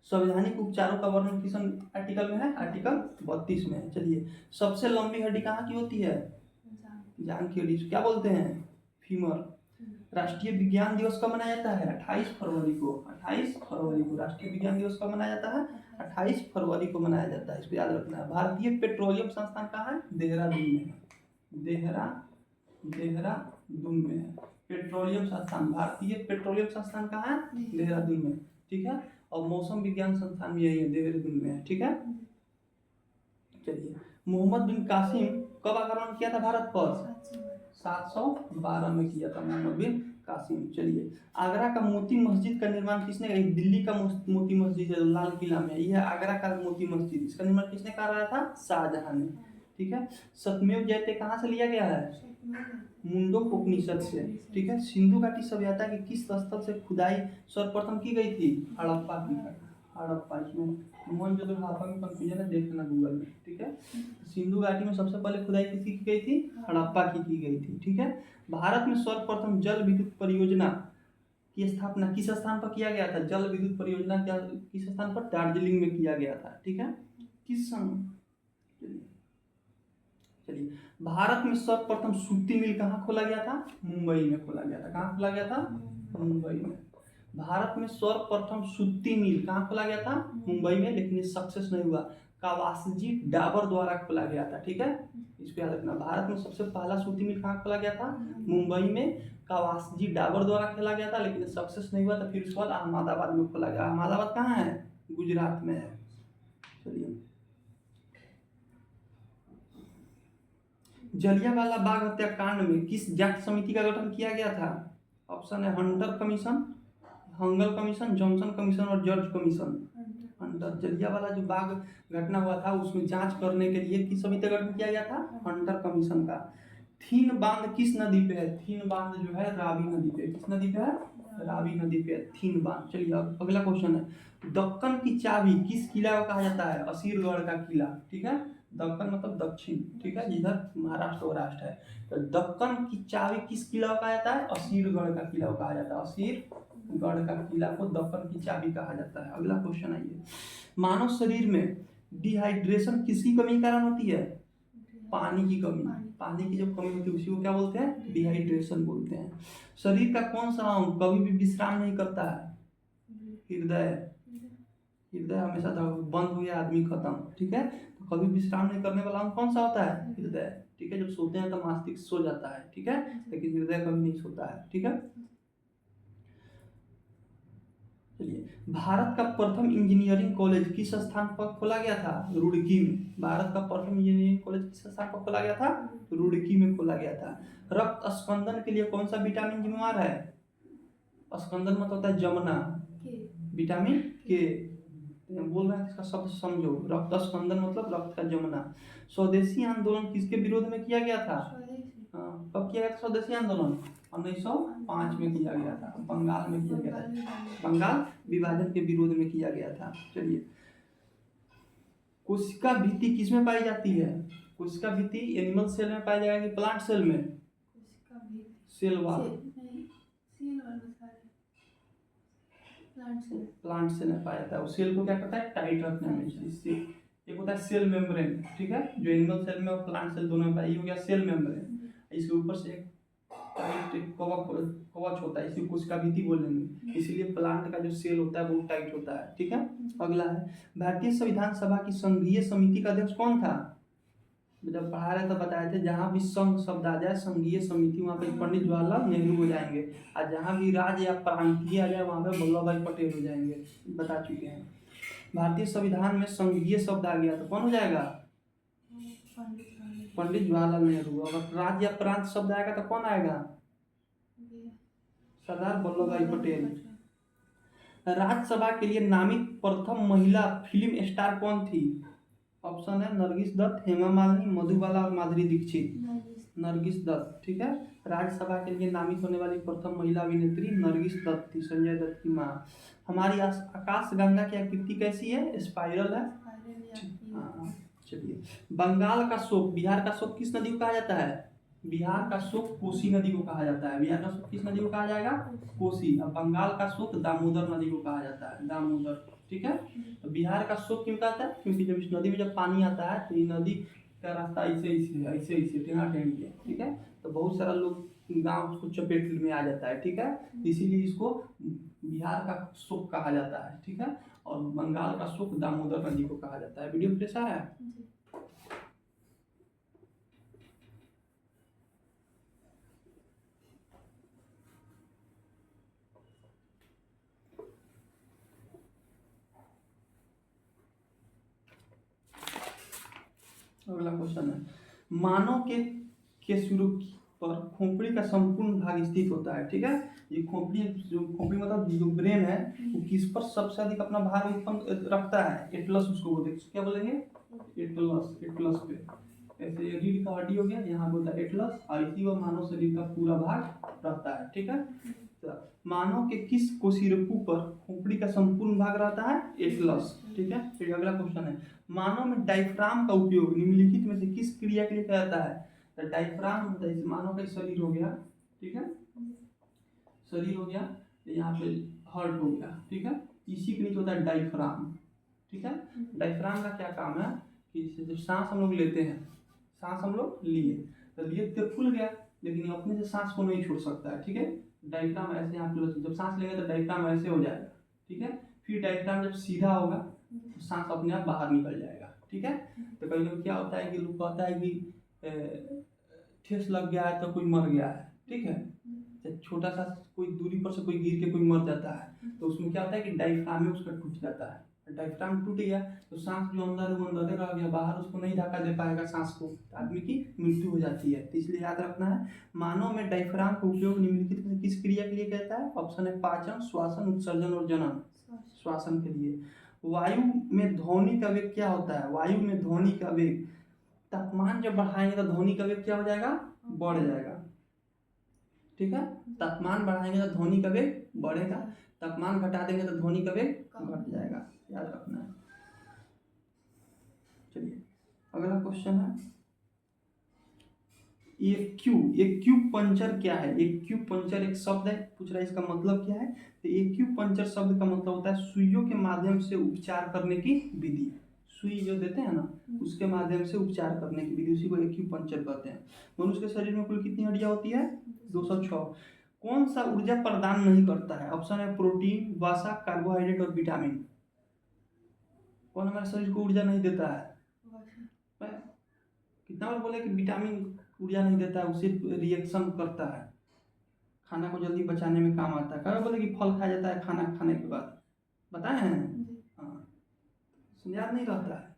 संवैधानिक उपचारों का वर्णन किस आर्टिकल में है? आर्टिकल 32 में है। चलिए, सबसे लंबी हड्डी कहाँ की होती है? जांघ की हड्डी। क्या बोलते हैं? फीमर। राष्ट्रीय विज्ञान दिवस कब मनाया जाता है? 28 फरवरी को। 28 फरवरी को राष्ट्रीय विज्ञान दिवस कब मनाया जाता है? 28 फरवरी को मनाया जाता है। इसको याद रखना है। भारतीय पेट्रोलियम संस्थान कहाँ है? देहरादून में है। देहरादून में है पेट्रोलियम संस्थान। भारतीय पेट्रोलियम संस्थान कहाँ है? देहरादून में। ठीक है, और मौसम विज्ञान संस्थान भी यही है, देहरादून में है। ठीक है, चलिए, मोहम्मद बिन कासिम कब आक्रमण किया था भारत पर? 712 में किया था मोहम्मद बिन कासिम। चलिए, आगरा का मोती मस्जिद का निर्माण किसने किया? दिल्ली का मोती मस्जिद है लाल किला में, यह आगरा का मोती मस्जिद, इसका निर्माण किसने कराया था? शाहजहां ने। ठीक है। सत्यमेव जयते कहाँ से लिया गया है? मुंडक उपनिषद से। ठीक है। सिंधु घाटी सभ्यता की किस स्थल से खुदाई सर्वप्रथम की गई थी? हड़प्पा की। हड़प्पा, इसमें मोहनजोदड़ो हड़प्पा में कंफ्यूजन है, देख लेना गूगल में। ठीक है। सिंधु घाटी में सबसे पहले खुदाई किसकी की गई थी? हड़प्पा की गई थी। ठीक है। भारत में सर्वप्रथम जल विद्युत परियोजना की स्थापना किस स्थान पर किया गया था? जल विद्युत परियोजना क्या किस स्थान पर? दार्जिलिंग में किया गया था। ठीक है। किस सन? चलिए, भारत में सर्वप्रथम सूती मिल कहाँ खोला गया था? मुंबई में खोला गया था। कहाँ खोला गया था? मुंबई में। भारत में सर्वप्रथम सूती मिल कहाँ खोला गया था? मुंबई में, लेकिन ये सक्सेस नहीं हुआ। कावासजी डाबर द्वारा खोला गया था। ठीक है, इसको याद रखना। भारत में सबसे पहला सूती मिल कहाँ खोला गया था? मुंबई में, कावासजी डाबर द्वारा खोला गया था, लेकिन सक्सेस नहीं हुआ। तो फिर उसके बाद अहमदाबाद में खोला गया। अहमदाबाद कहाँ है? गुजरात में है। चलिए, जलियांवाला बाग हत्याकांड में किस जांच समिति का गठन किया गया था? ऑप्शन है Hunter commission, Hangal commission, Johnson commission और जॉर्ज कमीशन। हंटर, जलियांवाला जो बाग घटना हुआ था उसमें जांच करने के लिए किस समिति का गठन किया गया था? हंटर कमीशन का। थीन बांध किस नदी पे है? थीन बांध जो है रावी नदी पे। किस नदी पे है? रावी नदी पे थीन बांध। चलिए, अब अगला क्वेश्चन है, दक्कन की चाबी किस किला को कहा जाता है? असीरगढ़ का किला। ठीक है। दक्कन मतलब दक्षिण। ठीक है, जिधर महाराष्ट्र और राष्ट्र है। तो दक्कन की चाबी किस किला को कहा जाता है? असीरगढ़ का किला को कहा जाता है। असीरगढ़ का किला को दक्कन की चाबी कहा जाता है। अगला क्वेश्चन आइए, मानव शरीर में डिहाइड्रेशन किसकी कमी के कारण होती है? पानी की कमी। पानी की जब कमी होती है उसी को क्या बोलते हैं? डिहाइड्रेशन बोलते हैं। शरीर का कौन सा अंग कभी भी विश्राम नहीं करता है? हृदय। हृदय हमेशा बंद हुए आदमी खत्म। ठीक है, तो कभी विश्राम नहीं करने वाला अंग कौन सा होता है? हृदय। ठीक है, जब सोते हैं तो मस्तिष्क सो जाता है। ठीक है, लेकिन हृदय कभी नहीं सोता है। ठीक है। चलिए, भारत का प्रथम इंजीनियरिंग कॉलेज किस स्थान पर खोला गया था? रुड़की में। भारत का प्रथम इंजीनियरिंग कॉलेज किस स्थान पर खोला गया था? रुड़की में खोला गया था। रक्त स्पंदन के लिए कौन सा विटामिन जिम्मेवार है? स्पंदन मतलब होता है जमना, विटामिन के। बोल रहे हैं इसका शब्द समझो, रक्त स्पंदन मतलब रक्त का जमना। स्वदेशी आंदोलन किसके विरोध में किया गया था? कब किया गया था स्वदेशी आंदोलन? 1905 में किया गया था। बंगाल में किया गया था। बंगाल विभाजन के विरोध में किया गया था। चलिए, कोशिका भित्ति किसमें पाई जाती है? कोशिका भित्ति एनिमल सेल में पाई जाएगी, प्लांट सेल में? सेल वॉल, प्लांट सेल में पाया जाता है। उस सेल को क्या करता है? टाइट रखने में। इससे एक होता है सेल मेम्ब्रेन। ठीक है, जो एनिमल सेल में और प्लांट सेल दोनों में पाया, ये हो गया सेल मेम्ब्रेन। इसके ऊपर से एक टाइट कवच होता है, इसी कोशिका भित्ति बोलेंगे। इसीलिए प्लांट का जो सेल होता है वो टाइट होता है। ठीक है। अगला है, भारतीय संविधान सभा की संघीय समिति का अध्यक्ष कौन था? जब पढ़ा रहे तो बताए थे, जहाँ भी संघ शब्द आ जाए संघीय समिति, वहाँ पे पंडित जवाहरलाल नेहरू हो जाएंगे। और जहाँ भी राज्य या प्रांतीय आ जाए वहाँ पे वल्लभ भाई पटेल हो जाएंगे, बता चुके हैं। भारतीय संविधान में संघीय शब्द आ गया तो कौन हो जाएगा? पंडित जवाहरलाल नेहरू। अगर राज्य या प्रांत शब्द आएगा तो कौन आएगा? सरदार वल्लभ भाई पटेल। राज्यसभा के लिए नामित प्रथम महिला फिल्म स्टार कौन थी? ऑप्शन है नरगिस दत्त, हेमा मालिनी, मधुबाला और माधुरी दीक्षित। नरगिस दत्त। ठीक है, राज्यसभा के लिए नामित होने वाली प्रथम महिला अभिनेत्री नरगिस दत्त थी, संजय दत्त की माँ। हमारी आकाश गंगा की आकृति कैसी है? स्पाइरल है। हाँ, चलिए, बंगाल का शोक, बिहार का शोक किस नदी को कहा जाता है? बिहार का शोक कोसी नदी को कहा जाता है। बिहार का शोक किस नदी को कहा जाएगा? कोसी। और बंगाल का शोक दामोदर नदी को कहा जाता है, दामोदर। ठीक है, तो बिहार का शोक क्यों कहता है? क्योंकि जब इस नदी में जब पानी आता है तो ये नदी का रास्ता ऐसे ऐसे टेढ़ा टेढ़ी है। ठीक है, तो बहुत सारा लोग गांव उसको चपेट में आ जाता है। ठीक है, इसीलिए इसको बिहार का शोक कहा जाता है। ठीक है, और बंगाल का शोक दामोदर नदी को कहा जाता है। वीडियो फ्रेश है? अगला क्वेश्चन है, मानव के शुरू पर खोपड़ी का संपूर्ण भाग स्थित होता है। ठीक है, ये खोपड़ी मतलब जो ब्रेन है वो किस पर सबसे अधिक अपना भार उत्पन्न रखता है? एटलस उसको बोलते हैं। क्या बोलेंगे? एटलस पे। ऐसे रीढ़ का हड्डी हो गया, यहाँ बोलता है एटलस, और इसी वो मानव शरीर का पूरा भाग रहता है। ठीक है, तो मानव के किस कोशिका पर खोपड़ी का संपूर्ण भाग रहता है? एटलस। ठीक है, फिर अगला क्वेश्चन है, मानव में डायफ्राम का उपयोग निम्नलिखित में से किस क्रिया के लिए किया जाता है? तो डायफ्राम होता है, मानव का शरीर हो गया, ठीक है, शरीर हो गया, यहाँ पे हार्ट हो गया, ठीक है, इसी के नीचे होता है डायफ्राम। ठीक है, डायफ्राम का क्या काम है कि जब सांस हम लोग लेते हैं, सांस हम लोग लिए तो फूल गया, लेकिन ये अपने से सांस को नहीं छोड़ सकता है। ठीक है, डायफ्राम ऐसे यहाँ पे जब सांस लेंगे तो डायफ्राम ऐसे हो जाएगा। ठीक है, फिर डायफ्राम जब सीधा होगा तो सांस अपने आप बाहर निकल जाएगा। ठीक है, तो कभी कभी क्या होता है कि लोग कहता है कि ठेस लग गया है तो कोई मर गया है। ठीक है, छोटा सा कोई दूरी पर से कोई गिर के कोई मर जाता है, तो उसमें क्या होता है कि डायफ्राम में उसका टूट जाता है। डायफ्राम टूट गया तो सांस जो अंदर है वो अंदर रह गया, बाहर उसको नहीं धक्का दे पाएगा सांस को, आदमी की मृत्यु हो जाती है। तो इसलिए याद रखना है, मानव में डायफ्राम का उपयोग निम्नलिखित में किस क्रिया के लिए कहता है? ऑप्शन है पाचन, श्वसन, उत्सर्जन और जनन। श्वसन के लिए। वायु में ध्वनि का वेग क्या होता है? वायु में ध्वनि का वेग, तापमान जब बढ़ाएंगे तो ध्वनि का वेग क्या हो जाएगा? बढ़ जाएगा। ठीक है, तापमान बढ़ाएंगे तो ध्वनि का वेग बढ़ेगा, तापमान घटा देंगे तो ध्वनि का वेग घट जाएगा, याद रखना है। चलिए अगला क्वेश्चन है, एक्यूपंक्चर क्या है? एक्यूपंक्चर एक शब्द है, पूछ रहा है इसका मतलब क्या है? तो एक्यूपंक्चर शब्द का मतलब होता है सुइयों के माध्यम से उपचार करने की विधि। सुई जो देते हैं ना, उसके माध्यम से उपचार करने की विधि, उसी को एक्यूपंक्चर कहते हैं। मनुष्य के शरीर में कुल कितनी हड्डियां होती है? 206। कौन सा ऊर्जा प्रदान नहीं करता है? ऑप्शन है प्रोटीन, वसा, कार्बोहाइड्रेट और विटामिन। कौन हमारे शरीर को ऊर्जा नहीं देता है? कितना बार बोले कि विटामिन ऊर्जा नहीं देता है, उसे रिएक्शन करता है, खाना को जल्दी पचाने में काम आता है। कभी बोले कि फल खाया जाता है खाना खाने के बाद, बताए हैं? हाँ, याद नहीं रहता है।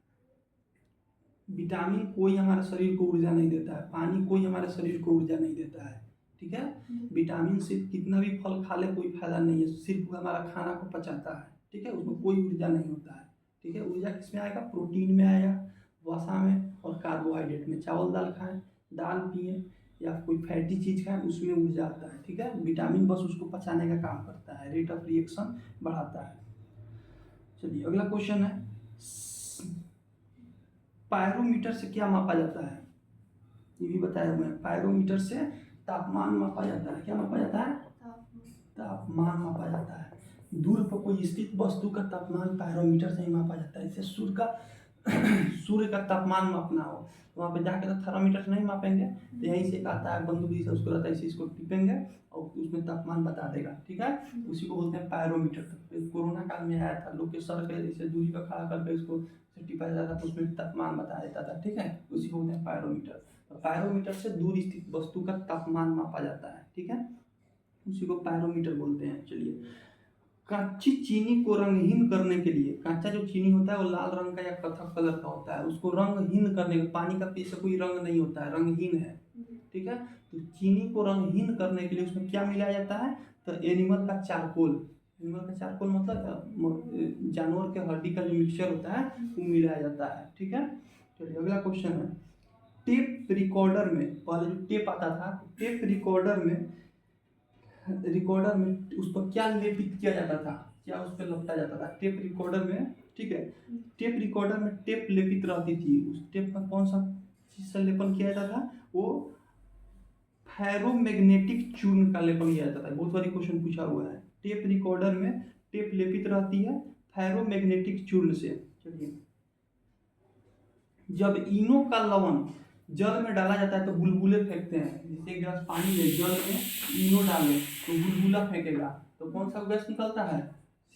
विटामिन कोई हमारे शरीर को ऊर्जा नहीं देता है, पानी कोई हमारे शरीर को ऊर्जा नहीं देता है। ठीक है, विटामिन सिर्फ कितना भी फल खा ले कोई फायदा नहीं है, सिर्फ हमारा खाना को पचाता है। ठीक है, उसमें कोई ऊर्जा नहीं होता है। ठीक है, ऊर्जा किस में आएगा? प्रोटीन में आएगा, वसा में और कार्बोहाइड्रेट में। चावल दाल खाएं, दाल पिए या कोई फैटी चीज़ खाएं, उसमें ऊर्जा आता है। ठीक है, विटामिन बस उसको पचाने का काम करता है, रेट ऑफ रिएक्शन बढ़ाता है। चलिए अगला क्वेश्चन है, पायरोमीटर से क्या मापा जाता है? ये भी बताया हुआ है, पायरोमीटर से तापमान मापा जाता है। क्या मापा जाता है? तापमान मापा जाता है। दूर पर कोई स्थित वस्तु का तापमान पायरोमीटर से ही मापा जाता है। जैसे सूर्य का तापमान मापना हो तो वहाँ पे जाके तो थर्मामीटर से नहीं मापेंगे, तो यहीं से आता है बंदूक से उसको रहता है, इसी इसको टिपेंगे और उसमें तापमान बता देगा। ठीक है, उसी को बोलते हैं पायरोमीटर। कोरोना काल में आया था, लोग के सर के जैसे दूरी पर खड़ा करके इसको टिपाया जाता था तो उसमें तापमान बता देता था। ठीक है, उसी को बोलते हैं पायरोमीटर। तो पायरोमीटर से दूर स्थित वस्तु का तापमान मापा जाता है। ठीक है, उसी को पायरोमीटर बोलते हैं। चलिए, कच्ची चीनी को रंगहीन करने के लिए, कच्चा जो चीनी होता है वो लाल रंग का या कथक कलर का होता है, उसको रंगहीन करने के, पानी का पीछे कोई रंग नहीं होता है, रंगहीन है। ठीक है, तो चीनी को रंगहीन करने के लिए उसमें क्या मिलाया जाता है? तो एनिमल का चारकोल। एनिमल का चारकोल मतलब जानवर के हड्डी का जो मिक्सचर होता है वो मिलाया जाता है। ठीक है, चलिए अगला क्वेश्चन है, टेप रिकॉर्डर में, पहले जो टेप आता था, टेप रिकॉर्डर में उस पर क्या लेपित किया जाता था? क्या उस पर लपटा जाता था टेप रिकॉर्डर में? ठीक है, टेप रिकॉर्डर में टेप लेपित रहती थी, उस टेप में कौन सा चीज से लेपन किया जाता था? वो फेरोमैग्नेटिक चूर्ण का लेपन किया जाता था। बहुत बारी क्वेश्चन पूछा हुआ है, टेप रिकॉर्डर में टेप लेपित रहती है फेरोमैग्नेटिक चूर्ण से। चलिए, जब इनो का लवण जल में डाला जाता है तो बुलबुले फेंकते हैं। जैसे एक गिलास पानी ले, जल में इनो डालें तो बुलबुला फेंकेगा, तो कौन सा गैस निकलता है?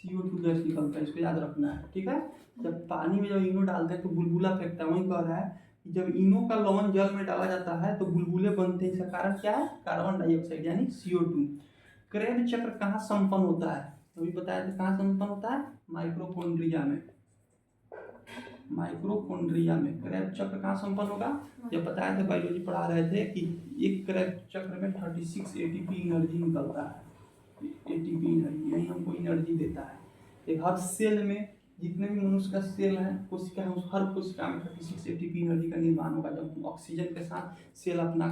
CO2 गैस निकलता है, इसको याद रखना है। ठीक है, जब पानी में जब इनो डालते हैं तो बुलबुला फेंकता है। वही कह रहा है कि जब इनो का लवण जल में डाला जाता है तो बुलबुले बनते हैं। इसका कारण क्या है? कार्बन डाइऑक्साइड यानी CO2। क्रेब चक्र कहाँ संपन्न होता है? अभी बताया था, कहाँ संपन्न होता है? माइटोकॉन्ड्रिया में। माइक्रोकोन्ड्रिया में क्रेब चक्र कहाँ संपन्न होगा? जब बताया था बायोलॉजी पढ़ा रहे थे कि एक क्रेब चक्र में 36 एटीपी एनर्जी निकलता है। एटीपी एनर्जी यही हमको एनर्जी देता है। एक हर सेल में जितने भी मनुष्य का सेल है, कोशिका है, उस हर कोशिका में 36 एटीपी एनर्जी का निर्माण होगा। जब ऑक्सीजन के साथ सेल अपना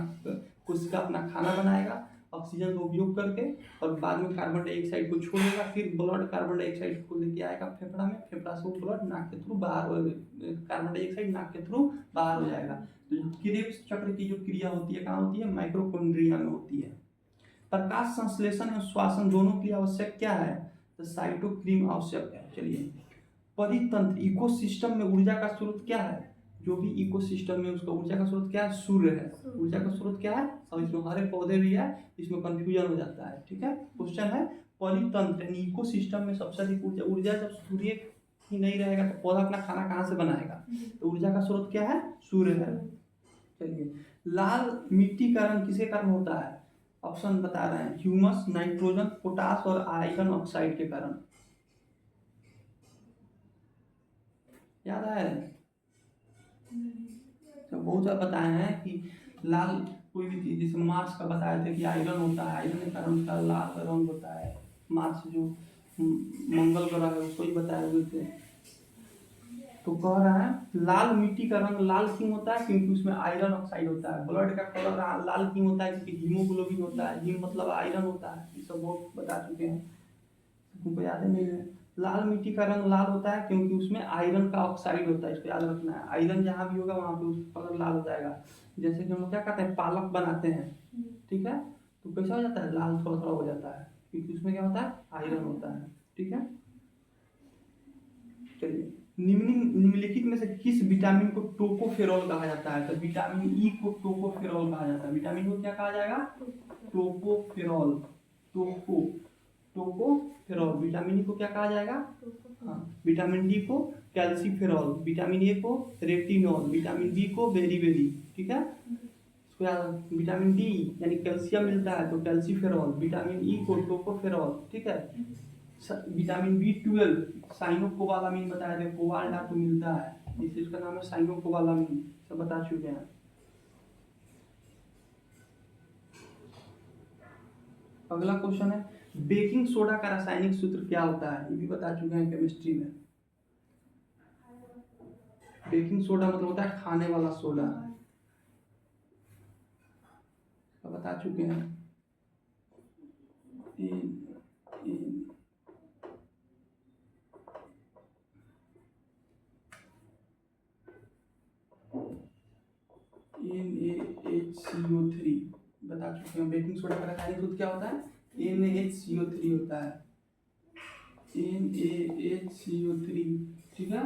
कोशिका अपना खाना बनाएगा ऑक्सीजन का उपयोग करके, और बाद में कार्बन डाइऑक्साइड को छोड़ेगा, फिर ब्लड कार्बन डाइऑक्साइड को लेके आएगा फेफड़ा में, फेफड़ा से वो ब्लड नाक के थ्रू बाहर, कार्बन डाइऑक्साइड नाक के थ्रू बाहर हो जाएगा। तो क्रेब्स चक्र की जो क्रिया होती है कहाँ होती है? माइक्रोकोन्ड्रिया में होती है। प्रकाश संश्लेषण एवं श्वसन दोनों के लिए आवश्यक क्या है? तो साइटोक्रीम आवश्यक है। चलिए, परितंत्र इकोसिस्टम में ऊर्जा का स्रोत क्या है? जो भी इकोसिस्टम में उसका ऊर्जा का स्रोत क्या है? सूर्य है। ऊर्जा का स्रोत क्या है? और इसमें हरे पौधे भी है, इसमें कंफ्यूजन हो जाता है। ठीक है, क्वेश्चन है परितंत्र यानी इकोसिस्टम में सबसे अधिक ऊर्जा जब सूर्य ही नहीं रहेगा तो पौधा अपना खाना कहाँ से बनाएगा? तो ऊर्जा का स्रोत क्या है? सूर्य है। चलिए, लाल मिट्टी का रंग किसके कारण होता है? ऑप्शन बता रहे हैं, ह्यूमस, नाइट्रोजन, पोटास और आयरन ऑक्साइड के कारण। याद है? तो बहुत सारा बताए हैं कि लाल कोई भी चीज, जैसे मार्स का बताए थे कि आयरन होता है, आयरन के कारण उसका लाल रंग होता है। मार्स जो मंगल ग्रह है उसको ही बताए हुए थे। तो कह रहा है लाल मिट्टी का रंग लाल क्यों होता है? क्योंकि उसमें आयरन ऑक्साइड होता है। ब्लड का कलर लाल क्यों होता है? क्योंकि हीमोग्लोबिन होता है। हीम मतलब आयरन होता है। ये सब बहुत बता चुके हैं, तुमको याद नहीं है। लाल मिट्टी का रंग लाल होता है क्योंकि उसमें आयरन का ऑक्साइड होता है। इसको याद रखना है, आयरन जहाँ भी होगा वहाँ पे उसका कलर लाल हो जाएगा। जैसे कि हम लोग क्या कहते हैं, पालक बनाते हैं, ठीक है, तो कैसा हो जाता है? लाल थोड़ा थोड़ा हो जाता है, क्योंकि उसमें क्या होता है? आयरन होता है। ठीक है, चलिए, निम्नलिखित में से किस विटामिन को टोकोफेरॉल कहा जाता है? तो विटामिन ई को टोकोफेरॉल कहा जाता है। विटामिन को क्या कहा जाएगा? टोकोफेरॉल। टोकोफेरॉल। विटामिन ई को क्या कहा जाएगा? हाँ। विटामिन डी को कैल्सीफेरॉल, विटामिन ए को रेटिनॉल, विटामिन बी को बेरीबेरी। ठीक है, इसको याद। विटामिन डी यानी कैल्शियम मिलता है तो कैल्सीफेरॉल, विटामिन ई को टोकोफेरॉल। ठीक है, विटामिन B12 साइनोकोबालामिन बताया था, कोबाल्ट धातु मिलता है, इस इसका नाम है साइनोकोबालामिन। सब बता चुके हैं। अगला क्वेश्चन है, बेकिंग सोडा का रासायनिक सूत्र क्या होता है? ये भी बता चुके हैं केमिस्ट्री में। बेकिंग सोडा मतलब होता है खाने वाला सोडा, सब बता चुके हैं। NaHCO3 बता चुके हैं। बेकिंग सोडा का रासायनिक सूत्र क्या होता है? NaHCO3 होता है। NaHCO3, ठीक है,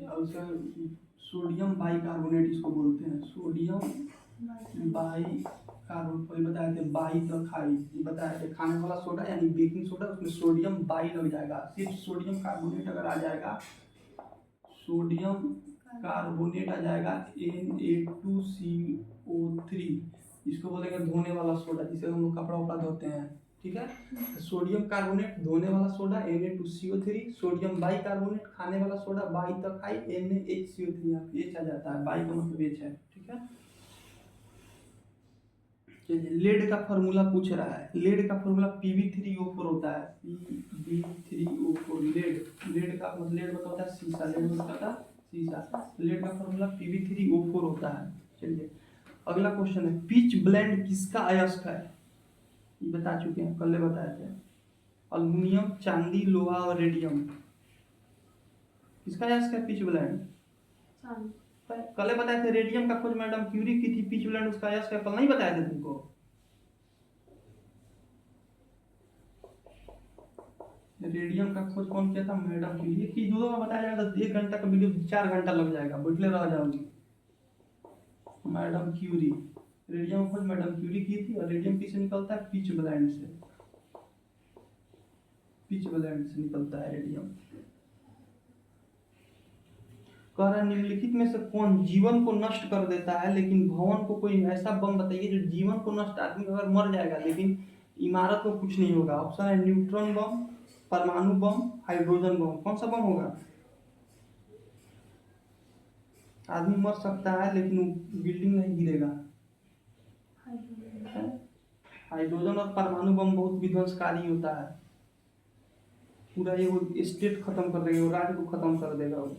और उसका सोडियम बाइकार्बोनेट इसको बोलते हैं। सोडियम बाइकार्बोनेट बताए थे, बाई तो खाई, ये बताया थे। खाने वाला सोडा यानी बेकिंग सोडा, उसमें सोडियम बाई लग जाएगा। सिर्फ सोडियम कार्बोनेट अगर आ जाएगा, सोडियम कार्बोनेट आ जाएगा Na2CO3, इसको बोलेंगे धोने वाला सोडा, जिसे हम लोग कपड़ा उपड़ा धोते हैं। ठीक है, सोडियम कार्बोनेट धोने वाला soda Na2CO3, sodium by carbonate खाने वाला सोडा, बाई तक खाई, NaHCO3 एच आ जाता है, बाई का मतलब एच है। ठीक है, लेड का फॉर्मूला पूछ रहा है। लेड का फॉर्मूला Pb3O4 होता है। Pb3O4 लेड, लेड का मतलब लेड मतलब होता है शीशा, लेड मतलब होता है शीशा। लेड का फॉर्मूला Pb3O4 होता है। चलिए, अगला क्वेश्चन है, पिच ब्लेंड किसका अयस्क है? ये बता चुके हैं, कल बताए थे। अल्युमिनियम, चांदी, लोहा और रेडियम, किसका अयस्क है पिच ब्लेंड? कल बताए थे। रेडियम का खोज मैडम क्यूरी की थी, पिच ब्लेंड उसका अयस्क है, कल नहीं बताए थे तुमको? रेडियम का खोज कौन किया था? मैडम क्यूरी की। दो में बताया जाएगा तो 1 घंटा का वीडियो 4 घंटा लग जाएगा, बैठले रह जाओगी। मैडम क्यूरी, रेडियम खोज मैडम क्यूरी की थी। और रेडियम किससे निकलता है? पिच ब्लेंड से, पिच ब्लेंड से निकलता है रेडियम। कह रहा है निम्नलिखित में से कौन जीवन को नष्ट कर देता है लेकिन भवन को? कोई ऐसा बम बताइए जो जीवन को नष्ट, आदमी अगर मर जाएगा लेकिन इमारत को कुछ नहीं होगा। ऑप्शन है न्यूट्रॉन बम, परमाणु बम, हाइड्रोजन बम। कौन सा बम होगा? आदमी मर सकता है लेकिन वो बिल्डिंग नहीं गिरेगा। हाइड्रोजन और परमाणु बम बहुत विध्वंसकारी होता है, पूरा ये वो स्टेट खत्म कर देगा, वो राज्य को खत्म कर देगा वो।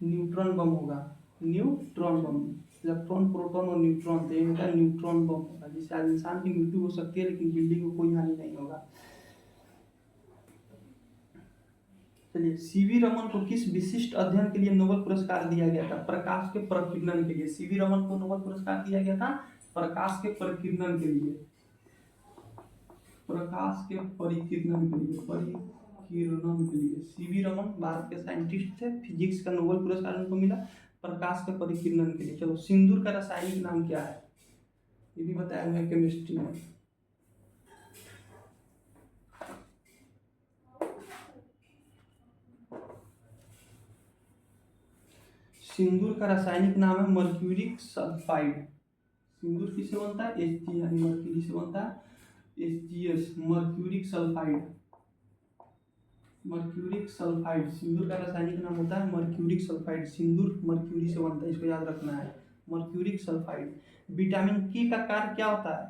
न्यूट्रॉन बम होगा, न्यूट्रॉन बम, इलेक्ट्रॉन प्रोटॉन और न्यूट्रॉन, तो ये होता है न्यूट्रॉन बम होगा, जिससे आज इंसान की मृत्यु हो सकती है लेकिन बिल्डिंग को कोई हानि नहीं होगा। चलिए, सीवी रमन को किस विशिष्ट अध्ययन के लिए नोबेल पुरस्कार दिया गया था? प्रकाश के प्रकीर्णन के लिए सीवी रमन को नोबेल पुरस्कार दिया गया था, प्रकाश के प्रकीर्णन के लिए, प्रकाश के परिकीर्णन के लिए, परिकीर्णन के लिए। सीवी रमन भारत के साइंटिस्ट थे, फिजिक्स का नोबेल पुरस्कार उनको मिला प्रकाश के परिकीर्णन के लिए। चलो, सिंदूर का रासायनिक नाम क्या है? ये भी बताया हुआ है केमिस्ट्री में। सिंदूर का रासायनिक नाम है मर्क्यूरिक सल्फाइड। सिंदूर किससे बनता है? Hg यानी मर्क्यूरी से बनता है, HgS, mercuric sulphide. Mercuric sulphide सिंदूर का रासायनिक नाम होता है मर्क्यूरिक सल्फाइड। सिंदूर मर्क्यूरी से बनता है, इसको याद रखना है, मर्क्यूरिक सल्फाइड। विटामिन के का कार्य क्या होता है?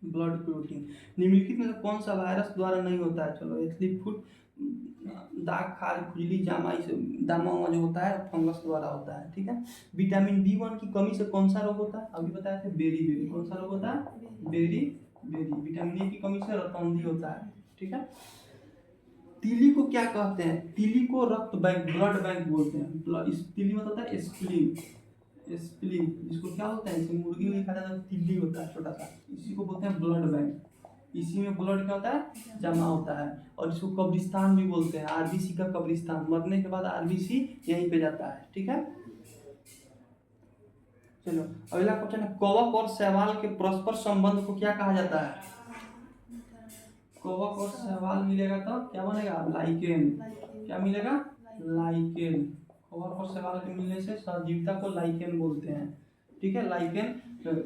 Blood clotting. निम्नलिखित में से कौन सा वायरस द्वारा नहीं होता है? चलो, एथलीट फुट, दाग, खाल, खुजली, जामा, इसे दामा जो होता है फंगस द्वारा होता है। ठीक है। विटामिन B1 की कमी से कौन सा रोग होता है? अभी बताया था, बेरी बेरी। कौन सा रोग होता है? Berry berry. विटामिन ए की कमी से रतौंधी होता है। ठीक है। तीली को क्या कहते हैं? तीली को रक्त बैंक, ब्लड बैंक बोलते हैं। इस तीली मतलब होता है स्प्लीन, स्प्लीन जिसको क्या होता है, इसे मुर्गी में खाया जाता है, तिल्ली होता है छोटा सा, इसी को बोलते हैं ब्लड बैंक। इसी में ब्लड क्या होता है? जमा होता है। और इसको कब्रिस्तान भी बोलते हैं, आरबीसी का कब्रिस्तान, मरने के बाद आरबीसी यहीं पे जाता है। ठीक है। चलो, अगला क्वेश्चन है, कवक और शैवाल के परस्पर संबंध को क्या कहा जाता है? कवक और शैवाल मिलेगा तो क्या बनेगा? लाइकेन। क्या मिलेगा? लाइकेन। कवक और शैवाल के मिलने से सजीवता को लाइकेन बोलते हैं। ठीक है। लाइकेन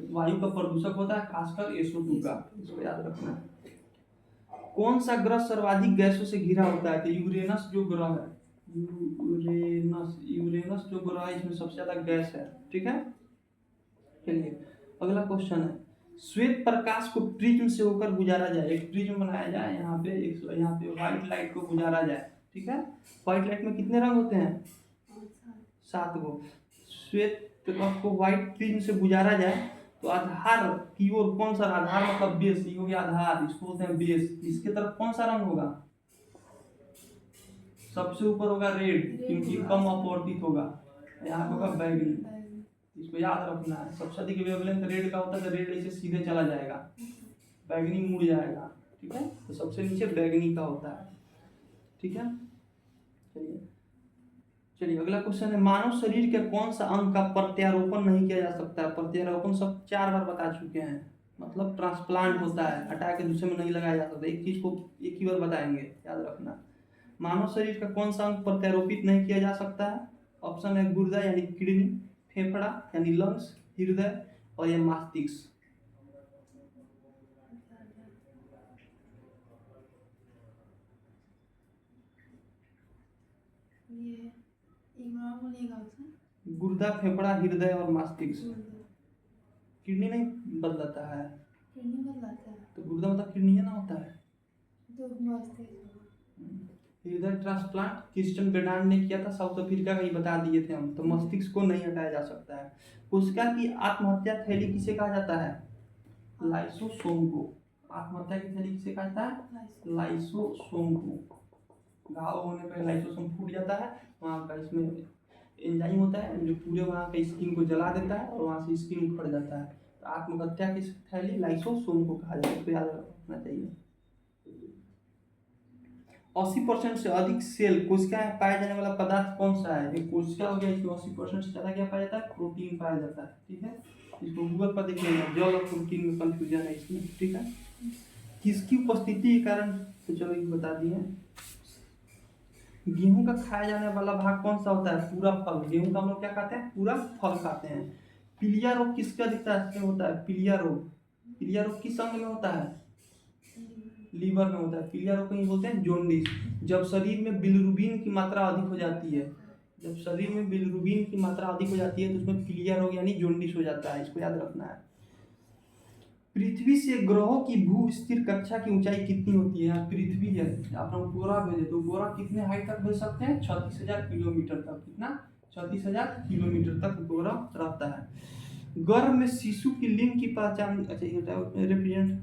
वायु का प्रदूषक होता है, खासकर SO2 का, इसको याद रखना। कौन सा ग्रह सर्वाधिक गैसों से घिरा होता है? तो यूरेनस जो ग्रह है, यूरेनस जो ग्रह है, इसमें सबसे ज्यादा गैस है। ठीक है। चलिए, अगला क्वेश्चन है, श्वेत प्रकाश को प्रिज्म से होकर गुजारा जाए। एक प्रिज्म बनाया जाए, यहाँ पे व्हाइट लाइट को गुजारा जाए। ठीक है। व्हाइट लाइट में कितने रंग होते हैं? 7 गो। श्वेत प्रकाश को व्हाइट प्रिज्म से गुजारा जाए तो आधार की ओर कौन सा? आधार मतलब बेस, ये हो गया आधार, इसको बोलते हैं बेस। इसके तरफ कौन सा रंग होगा? सबसे ऊपर होगा रेड, क्योंकि कम अपवर्तित होगा। यहाँ पे होगा बैगनी, इसको याद रखना है। सबसे अधिक वेवलेंथ रेड का होता है, तो रेड ऐसे सीधे चला जाएगा, बैगनी मुड़ जाएगा। ठीक है। तो सबसे नीचे बैगनी का होता है। ठीक है। चलिए, अगला क्वेश्चन है, मानव शरीर के कौन सा अंग का प्रत्यारोपण नहीं किया जा सकता है? प्रत्यारोपण सब 4 बार बता चुके हैं, मतलब ट्रांसप्लांट होता है, हटा के दूसरे में नहीं लगाया जा सकता। एक चीज को एक ही बार बताएंगे, याद रखना। मानव शरीर का कौन सा अंग प्रत्यारोपित नहीं किया जा सकता है? ऑप्शन है गुर्दा यानी किडनी, फेफड़ा यानी लंग्स, हृदय और ये मस्तिष्क। गुर्दा, फेफड़ा, हृदय और मस्तिष्क। किडनी नहीं बदलाता है, तो गुर्दा मतलब किडनी है ना होता है। हृदय ट्रांसप्लांट क्रिस्टियन बेर्नार्ड ने किया था, साउथ अफ्रीका का, ही बता दिए थे हम। तो मस्तिष्क को नहीं हटाया जा सकता है। कोशिका की आत्महत्या थैली किसे कहा जाता है? लाइसोसोम को। आत्महत्या की थैली किसे कहा जाता है? लाइसोसोम को। घाव होने पर लाइसोसोम फूट जाता है, वहाँ का इसमें एंजाइम होता है जो पूरे वहाँ के स्किन को जला देता है और वहाँ से स्किन उखड़ जाता है। तो आत्महत्या की थैली लाइसोसोम को कहा जाता है, इसको याद रखना चाहिए। 80% से अधिक सेल कोशिका में पाया जाने वाला पदार्थ कौन सा है? एक कोशिका हो गया, इसमें 80% से ज़्यादा क्या पाया जाता है? प्रोटीन पाया जाता है। ठीक है। इसको गूगल पर देखिएगा, जल और प्रोटीन में कंफ्यूजन है इसमें। ठीक है। किसकी उपस्थिति के कारण, तो चलो ये बता दिए। गेहूं का खाया जाने वाला भाग कौन सा होता है? पूरा फल। गेहूं का हम लोग क्या खाते हैं? पूरा फल खाते हैं। पीलिया रोग किसका दिखता है? होता है पीलिया रोग। पीलिया रोग किस अंग में होता है? लीवर में होता है। पीलिया रोग को ही बोलते हैं जॉन्डिस। जब शरीर में बिलिरुबिन की मात्रा अधिक हो जाती है, जब शरीर में बिलिरुबिन की मात्रा अधिक हो जाती है तो उसमें पीलिया रोग यानी जॉन्डिस हो जाता है, इसको याद रखना है। पृथ्वी से ग्रहों की भू स्थिर कक्षा की ऊंचाई कितनी होती है? पृथ्वी है, आप लोग गोरा भेजे तो गोरा कितने हाइट तक भेज सकते हैं? 36,000 किलोमीटर तक। कितना? 36,000 किलोमीटर तक गोरा रहता है। गर्भ में शिशु की लिंग की पहचान, अच्छा ये रेफ्रिजरेंट,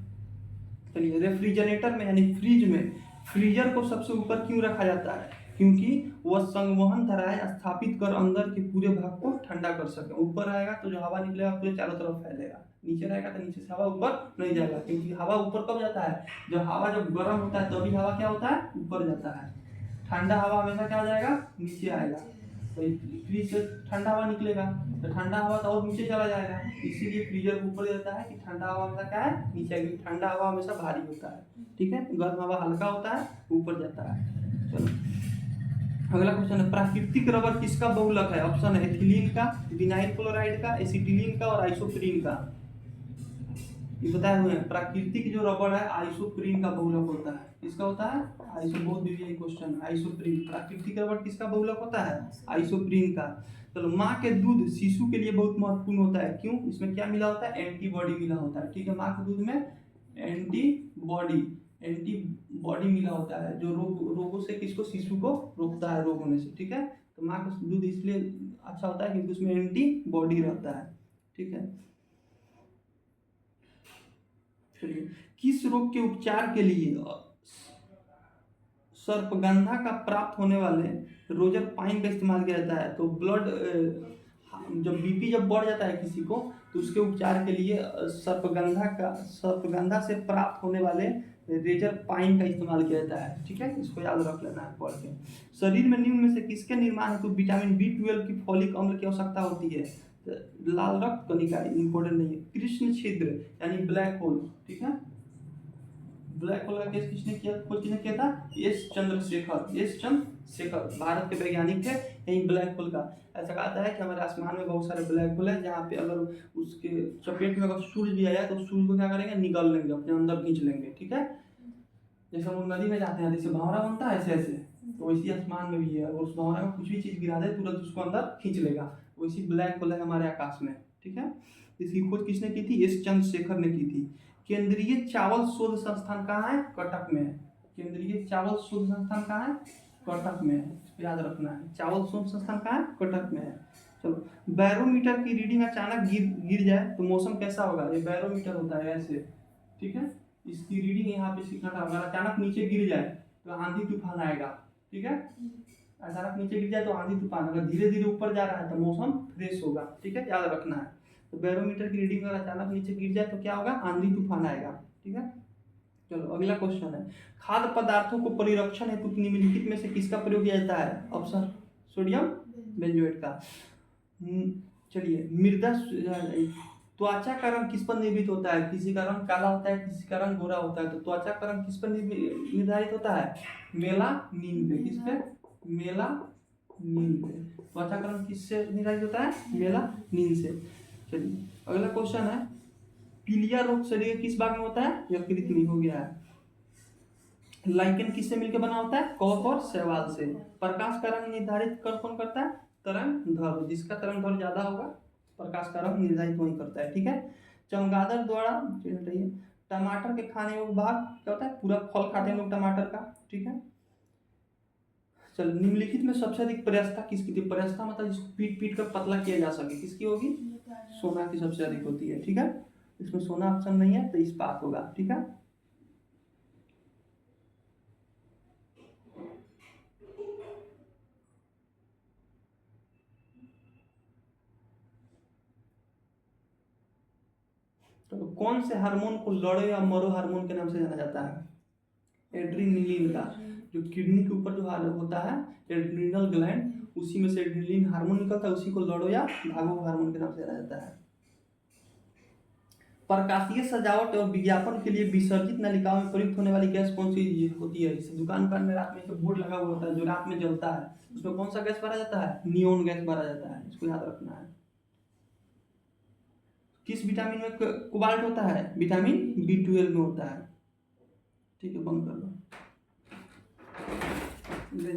चलिए रेफ्रिजरेटर में यानी फ्रिज में फ्रीजर को सबसे ऊपर क्यों रखा जाता है? क्योंकि वह संवहन धाराएं स्थापित कर अंदर के पूरे भाग को ठंडा कर सके। ऊपर रहेगा तो जो हवा निकलेगा पूरे चारों तरफ फैलेगा, नीचे रहेगा तो नीचे से हवा ऊपर नहीं जाएगा, क्योंकि हवा ऊपर कब जाता है? जब हवा जब गर्म होता है तभी हवा क्या होता है? ऊपर जाता है। ठंडा हवा हमेशा क्या हो जाएगा? नीचे आएगा। तो फ्रिज से ठंडा हवा निकलेगा तो ठंडा हवा तो और नीचे चला जाएगा, इसीलिए फ्रीजर ऊपर जाता है कि ठंडा हवा हमेशा क्या है? नीचे आएगी। ठंडा हवा हमेशा भारी होता है, ठीक है, गर्म हवा हल्का होता है, ऊपर जाता है। चलो अगला क्वेश्चन है, प्राकृतिक रबर किसका बहुलक है? ऑप्शन है एथिलीन का, विनाइल क्लोराइड का, एसिटिलीन का और आइसोप्रीन का। ये बताए हुए हैं, प्राकृतिक जो रबर है आइसोप्रीन का बहुलक होता है। किसका होता है? आइसो, बहुत यही क्वेश्चन है, आइसोप्रीन। प्राकृतिक रबर किसका बहुलक होता है? आइसोप्रीन का। चलो, माँ के दूध शिशु के लिए बहुत महत्वपूर्ण होता है, क्यों? इसमें क्या मिला होता है? एंटीबॉडी मिला होता है, ठीक है। माँ के दूध में एंटीबॉडी मिला होता है जो रोगों से किसको? शिशु को रोकता है रोग होने से, ठीक है। तो माँ का दूध इसलिए अच्छा होता है क्योंकि उसमें एंटीबॉडी रहता है, ठीक है। चलिए, किस रोग के उपचार के लिए सर्पगंधा का प्राप्त होने वाले रोजर पाइन का इस्तेमाल किया जाता है? तो ब्लड, जब बीपी जब बढ़ जाता है किसी को तो उसके उपचार के लिए सर्पगंधा से प्राप्त होने वाले रेजर पाइन का इस्तेमाल किया जाता है, ठीक है। इसको याद रख लेना है पढ़ के। शरीर में निम्न में से किसके निर्माण हेतु विटामिन B12 की फॉलिक अम्ल की आवश्यकता होती है? तो लाल रक्त कणिका, इंपॉर्टेंट नहीं है। कृष्ण छिद्र यानी ब्लैक होल, ठीक है। ब्लैक होल का केस किसने किया? खोज किसने किया था? एस चंद्रशेखर भारत के वैज्ञानिक थे। यही ब्लैक होल का ऐसा कहा है कि हमारे आसमान में बहुत सारे ब्लैक होल है, जहाँ पे अगर उसके चपेट में अगर सूर्य भी आया तो सूर्य को क्या करेंगे? निगल लेंगे, अपने अंदर खींच लेंगे, ठीक है। जैसे हम लोग नदी में जाते हैं, जैसे भंवरा बनता है ऐसे ऐसे, तो वैसे आसमान में भी है, और उस भंवरा में कुछ भी चीज गिरा दे तुरंत उसको अंदर खींच लेगा, वैसी ब्लैक होल है हमारे आकाश में, ठीक है। इसकी खोज किसने की थी? एस चंद्रशेखर ने की थी। केंद्रीय चावल शोध संस्थान कहाँ है? कटक में है। केंद्रीय चावल शोध संस्थान कहाँ है? कटक में है, याद रखना है। चावल शोध संस्थान कहाँ है? कटक में है। चलो, बैरोमीटर की रीडिंग अचानक गिर जाए तो मौसम कैसा होगा? ये बैरोमीटर होता है ऐसे, ठीक है। इसकी रीडिंग यहाँ पे सीखना था। अगर अचानक नीचे गिर जाए तो आंधी तूफान आएगा, ठीक है। अचानक नीचे गिर जाए तो आंधी तूफान, अगर धीरे धीरे ऊपर जा रहा है तो मौसम फ्रेश होगा, ठीक है, याद रखना है। तो बैरोमीटर की रीडिंग अगर अचानक नीचे गिर जाए तो क्या होगा? आंधी तूफान आएगा, ठीक है। चलो अगला क्वेश्चन है, खाद्य पदार्थों को परिरक्षण हेतु निम्नलिखित में से किसका प्रयोग किया जाता है? ऑप्शन सोडियम बेंजोएट का। चलिए, मृदा त्वचा का रंग किस पर निर्मित होता है? किसी का रंग काला होता है, किसी का रंग गोरा होता है, तो त्वचा का रंग किस पर निर्धारित होता है? मेलानिन पे। किस पे? मेलानिन पे। त्वचा का रंग किससे निर्धारित होता है? मेलानिन से। चलिए अगला क्वेश्चन है, पीलिया रोग शरीर के किस भाग में होता है? यकृत में हो गया है। लाइकेन किससे मिलकर बना होता है? कवक और शैवाल से। प्रकाश का रंग निर्धारित कौन करता है? तरंगधर। जिसका तरंगधर ज्यादा होगा प्रकाश का रंग निर्धारित वही करता है, ठीक है। चमगादड़ द्वारा, टमाटर के खाने योग्य भाग क्या होता है? पूरा फल खाते हैं लोग टमाटर का, ठीक है। चलो, निम्नलिखित में सबसे अधिक प्रयासता किसकी थी? प्रयासता मतलब जिसको पीट पीट कर पतला किया जा सके, किसकी होगी? सोना की सबसे अधिक होती है, ठीक है। इसमें सोना ऑप्शन नहीं है तो इस्पात होगा, ठीक है। तो कौन से हार्मोन को लड़ो या मरो हार्मोन के नाम से जाना जाता है? एड्रीनलिन का। जो किडनी के ऊपर जो होता है एड्रीनल ग्लैंड, उसी में से एड्रीनलिन हार्मोन निकलता है, उसी को लड़ो या भागो हार्मोन के नाम से जाना जाता है। प्रकाशीय सजावट और विज्ञापन के लिए विसर्जित नलिकाओं में प्रयुक्त होने वाली गैस कौन सी होती है? जैसे दुकान में रात में बोर्ड लगा हुआ होता है जो रात में जलता है, उसमें कौन सा गैस भरा जाता है? नियोन गैस भरा जाता है, इसको याद रखना है। किस विटामिन में कोबाल्ट होता है? विटामिन B12 में होता है, ठीक है, बंद कर लो।